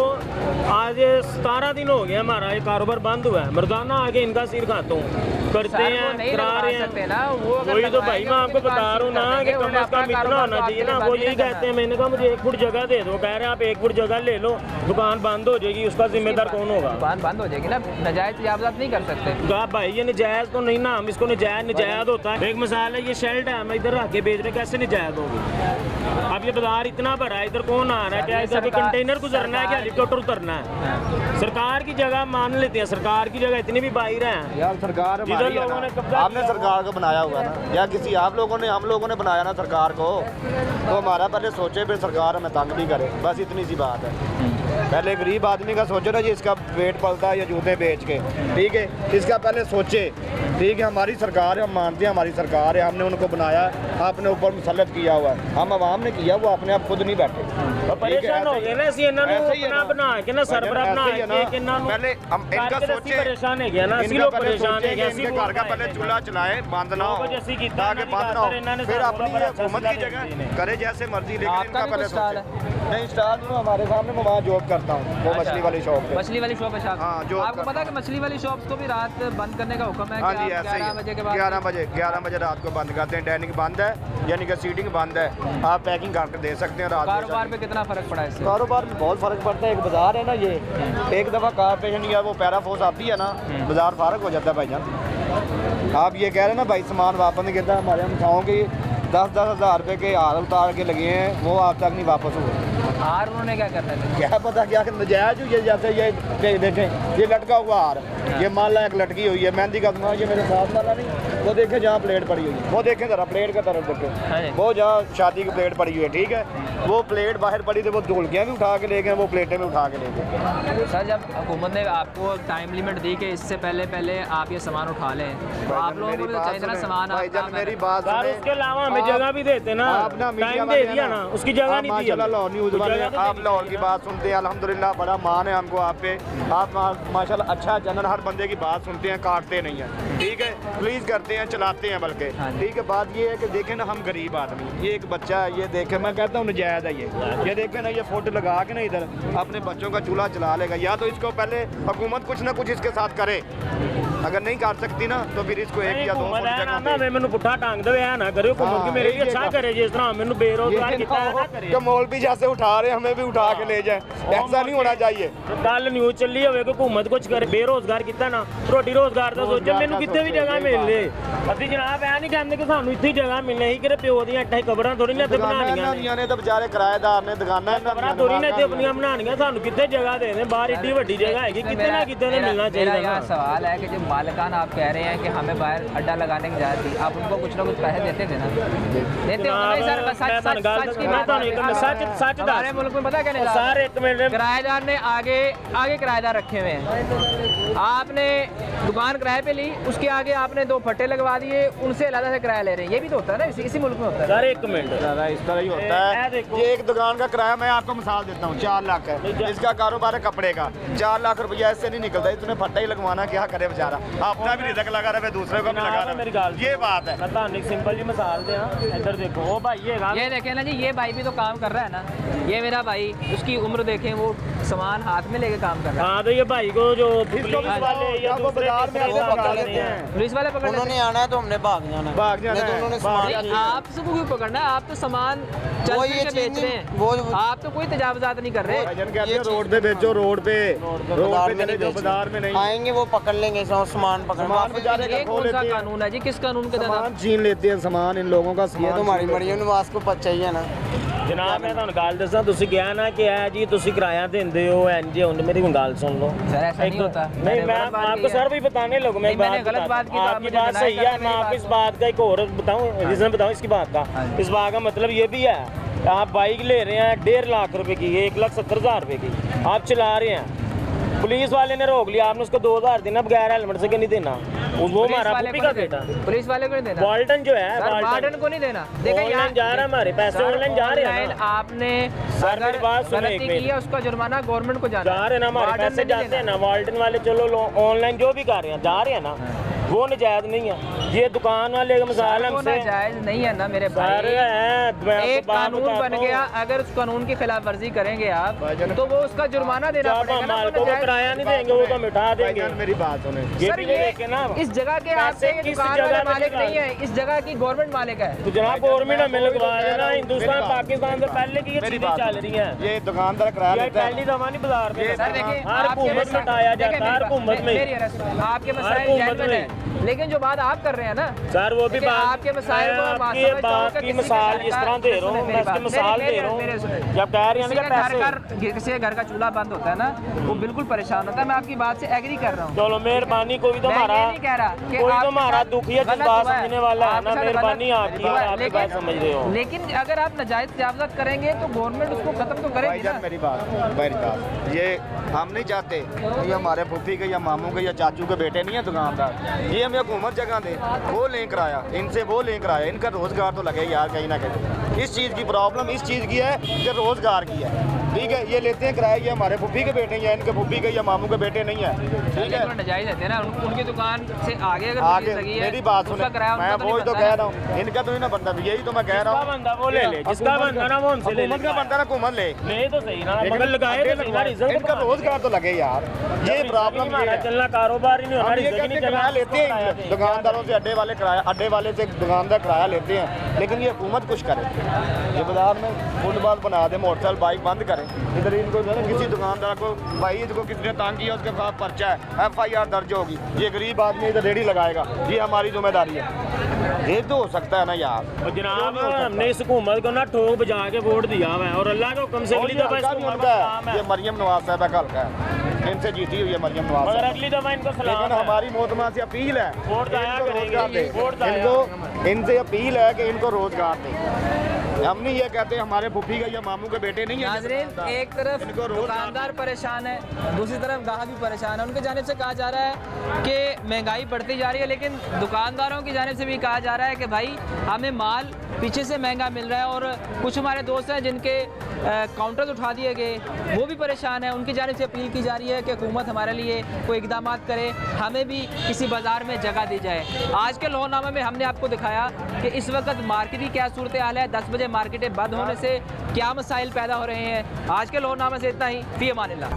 आज 17 दिन हो गए हमारा ये कारोबार बंद हुआ है, मर्दाना आके इनका सिर खाता हूँ, करते हैं, करा रहे हैं ना। वही तो भाई मैं आपको बता रहा हूँ ना कि कम से कम इतना होना चाहिए ना। वो यही कहते हैं, मैंने कहा मुझे 1 फुट जगह दे दो, कह रहे हैं आप 1 फुट जगह ले लो, दुकान बंद हो जाएगी, उसका जिम्मेदार कौन होगा? दुकान बंद हो जाएगी ना, नजायज तजावजात नहीं कर सकते। भाई ये नजायज तो नहीं ना, हम इसको नजायज होता है। एक मिसाल है, ये शर्ट है मैं इधर रख के बेच रहे, कैसे नजायज होगी? अब ये बाजार इतना बड़ा है, इधर कौन आ रहा है? क्या इधर कंटेनर गुजरना है, क्या हेलीकॉप्टर उतरना है? सरकार की जगह मान लेते हैं, सरकार की जगह इतनी भी बाहर है यार। सरकार जिधर लोगों ने आपने सरकार को बनाया हुआ ना, या किसी आप लोगों ने, हम लोगों ने बनाया ना सरकार को, तो हमारा पहले सोचे फिर सरकार हमें तंग भी करे, बस इतनी सी बात है। पहले गरीब आदमी का सोचो ना जी, इसका पेट पलता है या जूते बेच के, ठीक है, इसका पहले सोचे, ठीक है। हमारी सरकार है, हम मानते हैं हमारी सरकार है, हमने उनको बनाया, आपने ऊपर मुसल्लत किया हुआ है, हम आवाम ने किया, वो अपने आप खुद नहीं बैठे। परेशान हो गए ना, ऐसे अपना बना के ना सरबरा बना के ना, पहले हम इनका सोचे, परेशान है गया ना, इसी लोग परेशान है गया, इसी घर का पहले चूल्हा चलाए, बंद ना हो, ताकि बंद ना हो, फिर अपनी हुकूमत की जगह करे जैसे मर्जी। लेकिन इनका पहले सोचे नहीं, स्टाल में हमारे सामने मैं वहाँ जॉब करता हूँ, वो मछली वाली शॉप पे। मछली वाली शॉप है शायद? हाँ, आपको पता है कि मछली वाली शॉप्स को भी रात बंद करने का हुक्म है? हाँ जी, ऐसे ही 11 बजे के बाद 11 बजे रात को बंद करते हैं। डाइनिंग बंद है, यानी कि सीटिंग बंद है, आप पैकिंग करके दे सकते हैं। रात कारोबार पे कितना फर्क पड़ा है इससे? कारोबार में बहुत फर्क पड़ता है। एक बाजार है ना, ये एक दफ़ा कारपोरेशन या वो पैरा फोर्स आती है ना, बाजार फारग हो जाता है भाईजान। आप ये कह रहे हैं ना भाई सामान वापस नहीं करता, हमारे हम खाओ कि 10-10 हज़ार रुपये के हार उतार के लगे हैं, वो आप तक नहीं वापस हुए। हार उन्होंने क्या करना है? क्या पता क्या नजायज हुई है, जैसे ये देखें, ये लटका हुआ हार, ये मान ला एक लटकी हुई है मेहंदी का, ये मेरे साथ वाला नहीं, वो देखें जहाँ प्लेट पड़ी हुई है, वो देखें जरा प्लेट का तरफ देखें, वो जहाँ शादी की प्लेट पड़ी हुई है, ठीक है, वो प्लेट बाहर पड़ी थी, वो धुलकियाँ भी उठा के ले गए, वो प्लेटें भी उठा के ले गए। सर जब हुकूमत ने आपको टाइम लिमिट दी कि इससे पहले आप ये सामान उठा लें, तो आप लोगों को तो चाहिए ना सामान। मेरी बात उसके अलावा हमें जगह भी देते ना, टाइम दे दिया ना, उसकी जगह नहीं दी, आप लाहौर की बात सुनते हैं, अल्हम्दुलिल्लाह बड़ा मान है हमको आप पे। आप माशाल्लाह अच्छा जनरल हर बंदे की बात सुनते हैं, काटते नहीं हैं, ठीक है, प्लीज़ करते हैं, चलाते हैं बल्कि, ठीक है। बात ये है कि देखें ना, हम गरीब आदमी, ये एक बच्चा है, ये देखें, मैं कहता हूँ नजायज़ है ये देखें ना, ये फोटो लगा के ना इधर अपने बच्चों का चूल्हा चला लेगा। या तो इसको पहले हुकूमत कुछ ना कुछ इसके साथ करे, अगर नहीं कर सकती ना तो फिर इसको एक या दो मैंने पुट्ठा टांग दे ना करो, हुकूमत की मेरे लिए अच्छा करे, जिस तरह मैंने बेरोजगार किया मौलवी जैसे उठा रहे हमें भी उठा के ले जाए, ऐसा नहीं होना चाहिए। कल न्यूज़ चली हुए कि हुकूमत कुछ करे, बेरोजगार कितना ना रोटी रोजगार का सोचे, मैंने कितने भी जगह मिल ले अभी जनाब ऐ नहीं कहते कि सानू इतनी जगह मिलने ही कि प्यो दी अट्ठा कबरां थोड़ी ना बनानियां ने, तो बेचारे किराएदार ने दुकानां कबरां थोड़ी ना इत्थे अपनियां बनानियां, सानू कितने जगह देने, बाहर इतनी बड़ी जगह है, कितने ना कितने मिलना चाहिए। मेरा सवाल है कि जो मालिकान आप कह रहे हैं कि हमें बाहर अड्डा लगाने की इजाज़त थी, आप उनको कुछ ना कुछ पैसे देते थे ना? देते हो ना सर? सच हमारे मुल्क में पता क्या नहीं, सारे किराएदार ने आगे किराएदार रखे हुए हैं, आपने दुकान किराए पे ली, उसके आगे आपने 2 फट्टे लगवा दिए, उनसे अलग से किराया ले रहे हैं। ये भी तो होता है ना, इसी मुल्क में होता है सर। एक मिनट, इस तरह ही होता है। ये एक दुकान का किराया मैं आपको मिसाल देता हूँ, 4 लाख है, इसका कारोबार है कपड़े का, 4 लाख रुपया ऐसे नहीं निकलता, इसने फट्टा ही लगवाना, क्या करे बेचारा, अपना भी रिज़्क लगा रहा है, दूसरे को भी लगा रहा है। मेरी गाल ये बात है, मैं सिंपल जी मिसाल दे, इधर देखो वो भाई ये देखें ना जी, ये भाई भी तो काम कर रहा है ना, ये मेरा भाई, उसकी उम्र देखें, वो सामान हाथ में लेके काम कर रहा है। हाँ तो ये भाई को जो पुलिस वाले पकड़, उन्होंने आना है तो हमने भाग जाना है, उन्होंने आपसे क्यों पकड़ना है? आप तो सामान चल के बेच रहे हैं, आप तो कोई तजावजात नहीं कर रहे। रोड पे बेचो, रोड पे चले जाओ, बाजार में नहीं आएंगे, वो पकड़ लेंगे, सामान पकड़। कौन सा कानून है जी, किस कानून के तहत छीन लेते हैं सामान इन लोगों का? ये तो हमारी मरियम नवाज को पता चाहिए ना जनाब। मैं ਤੁਹਾਨੂੰ ਗੱਲ ਦੱਸਾਂ, ਤੁਸੀਂ ਕਿਹਾ ਨਾ कि है जी ਤੁਸੀਂ किराया देंदे हो एनजे, उन्हें मेरी गल सुन लो सर, ऐसा नहीं होता। नहीं, मैं आपको सर भी बताने लगूँ, मैं गलत बात की, आपकी बात सही है, मैं आपको इस बात का एक और बताऊँ, रीज़न बताऊँ इसकी बात का। इस बात का मतलब ये भी है, आप बाइक ले रहे हैं 1.5 लाख रुपए की, 1,70,000 रुपए की, आप चला रहे हैं, पुलिस वाले ने रोक लिया, आपने उसको 2,000 देना बगैर हेलमेट से, नहीं देना, वो हमारा पुलिस का बेटा, पुलिस वाले को नहीं देना, वाल्टन जो है वाल्टन को नहीं देना। देखिए ऑनलाइन जा रहा है, हमारे पैसे ऑनलाइन जा रहे हैं, आपने गलती की है, उसका जुर्माना गवर्नमेंट को जा रहे हैं ना, हमारे पैसे जाते हैं ना, वाल्टन वाले चलो ऑनलाइन जो भी कर रहे हैं जा रहे हैं ना, वो नजायज नहीं है। ये दुकान वाले का मिसाल हमसे नजायज नहीं है ना मेरे भाई, एक कानून बन गया, अगर उस कानून की खिलाफ वर्जी करेंगे आप तो वो उसका जुर्माना देना पड़ेगा ना, वो किराया नहीं देंगे, वो तो मिटा देंगे। मेरी बात सुने, इस जगह के आपसे दुकान वाले मालिक नहीं है, इस जगह की गवर्नमेंट मालिक है, तो जनाब गवर्नमेंट हमें लगवा देना। हिंदुस्तान पाकिस्तान से पहले की ये चीजें चल रही हैं, ये दुकानदार किराया लेता है, पहली दफा नहीं बाजार में, सर देखिए हर हुकूमत में आया जाता है, हर हुकूमत में, आपके मसाइल जेन्युइन है, लेकिन जो बात आप कर रहे हैं ना सर, वो भी आपके मसाइल को बात की मिसाल इस तरह दे रहा हूँ, मैं इसकी मिसाल दे रहा हूँ, जब कह रहे हैं ना किसी घर का चूल्हा बंद होता है ना, वो बिल्कुल परेशान होता है, मैं आपकी बात से एग्री कर रहा हूँ। चलो मेहरबानी, कोई तो हमारा नहीं कह रहा, कोई तो हमारा दुखिया जज्बात समझने वाला है ना, मेहरबानी आपकी, आपकी बात समझ रहे हो, लेकिन अगर आप नाजायज तजावजात करेंगे तो गवर्नमेंट उसको खत्म तो करेगी ना। मेरी बात ये हम नहीं चाहते, ये हमारे फूफी के या मामू के या चाचू के बेटे नहीं है दुकानदार, ये हमें हुकूमत जगह दे, वो लें किराया, इनसे वो लें किराया, इनका रोज़गार तो लगे यार कहीं ना कहीं। इस चीज़ की प्रॉब्लम इस चीज़ की है कि रोज़गार की है, ठीक है, ये लेते हैं किराया, ये हमारे फूफी के बेटे या इनके फूफी के या मामू के बेटे नहीं है, ठीक है, नजायज रहते हैं ना, उनकी दुकान से आगे अगर मेरी बात सुने, मैं वही तो कह रहा हूँ, इनका तो नहीं ना बनता, यही तो मैं कह रहा हूँ, बंदा वो ले ले, जिसका बंदा ना वो उनसे ले ले, का बंदा ना हुकूमत ले तो सही ना, मगर लगाए तो सही ना, रिजल्ट इनका रोज़गार तो लगे यार, ये प्रॉब्लम है, चलना कारोबार ही नहीं होना, रिजल्ट नहीं चलना, लेते हैं दुकानदारों से, अड्डे वाले से दुकानदार किराया लेते हैं, लेकिन ये हुकूमत कुछ करे, ये बाजार में फुटपाथ बना दे, मोटरसाइकिल बाइक बंद करे, इधर इनको किसी दुकानदार को भाई इसको किसी ने तंग किया, उसके खिलाफ पर्चा है, FIR दर्ज होगी, ये गरीब आदमी इधर रेडी लगाएगा, ये हमारी जिम्मेदारी है, ये तो हो सकता है ना यार। और जनाब हमने इस हुकूमत को ना ठोक बजा के वोट दिया हुआ है, और अल्लाह के हुक्म से अगली दफा ये मरियम नवाज साहब का हल्का है, इनसे जीती हुई है मरियम नवाज, मगर अगली दफा इनको लेकिन हमारी मोहतरमा से अपील है, वोट दाया करेंगे, इनको इनसे अपील है कि इनको रोजगार दें, हम नहीं ये कहते हमारे फूफी का या मामू के बेटे नहीं है। नाज़रीन, एक तरफ दुकानदार परेशान है, दूसरी तरफ ग्राहक भी परेशान है, उनकी जानिब से कहा जा रहा है कि महंगाई बढ़ती जा रही है, लेकिन दुकानदारों की जानिब से भी कहा जा रहा है कि भाई हमें माल पीछे से महंगा मिल रहा है, और कुछ हमारे दोस्त हैं जिनके काउंटर्स उठा दिए गए, वो भी परेशान है। उनकी जानिब से अपील की जा रही है कि हुकूमत हमारे लिए कोई इक़दाम करे, हमें भी किसी बाज़ार में जगह दी जाए। आज के लौहनामे में हमने आपको दिखाया कि इस वक्त मार्केट की क्या सूरत हाल है, 10 बजे मार्केटें बंद होने से क्या मसाइल पैदा हो रहे हैं। आज के लौहनामे से इतना ही। फ़ी अमानिल्लाह।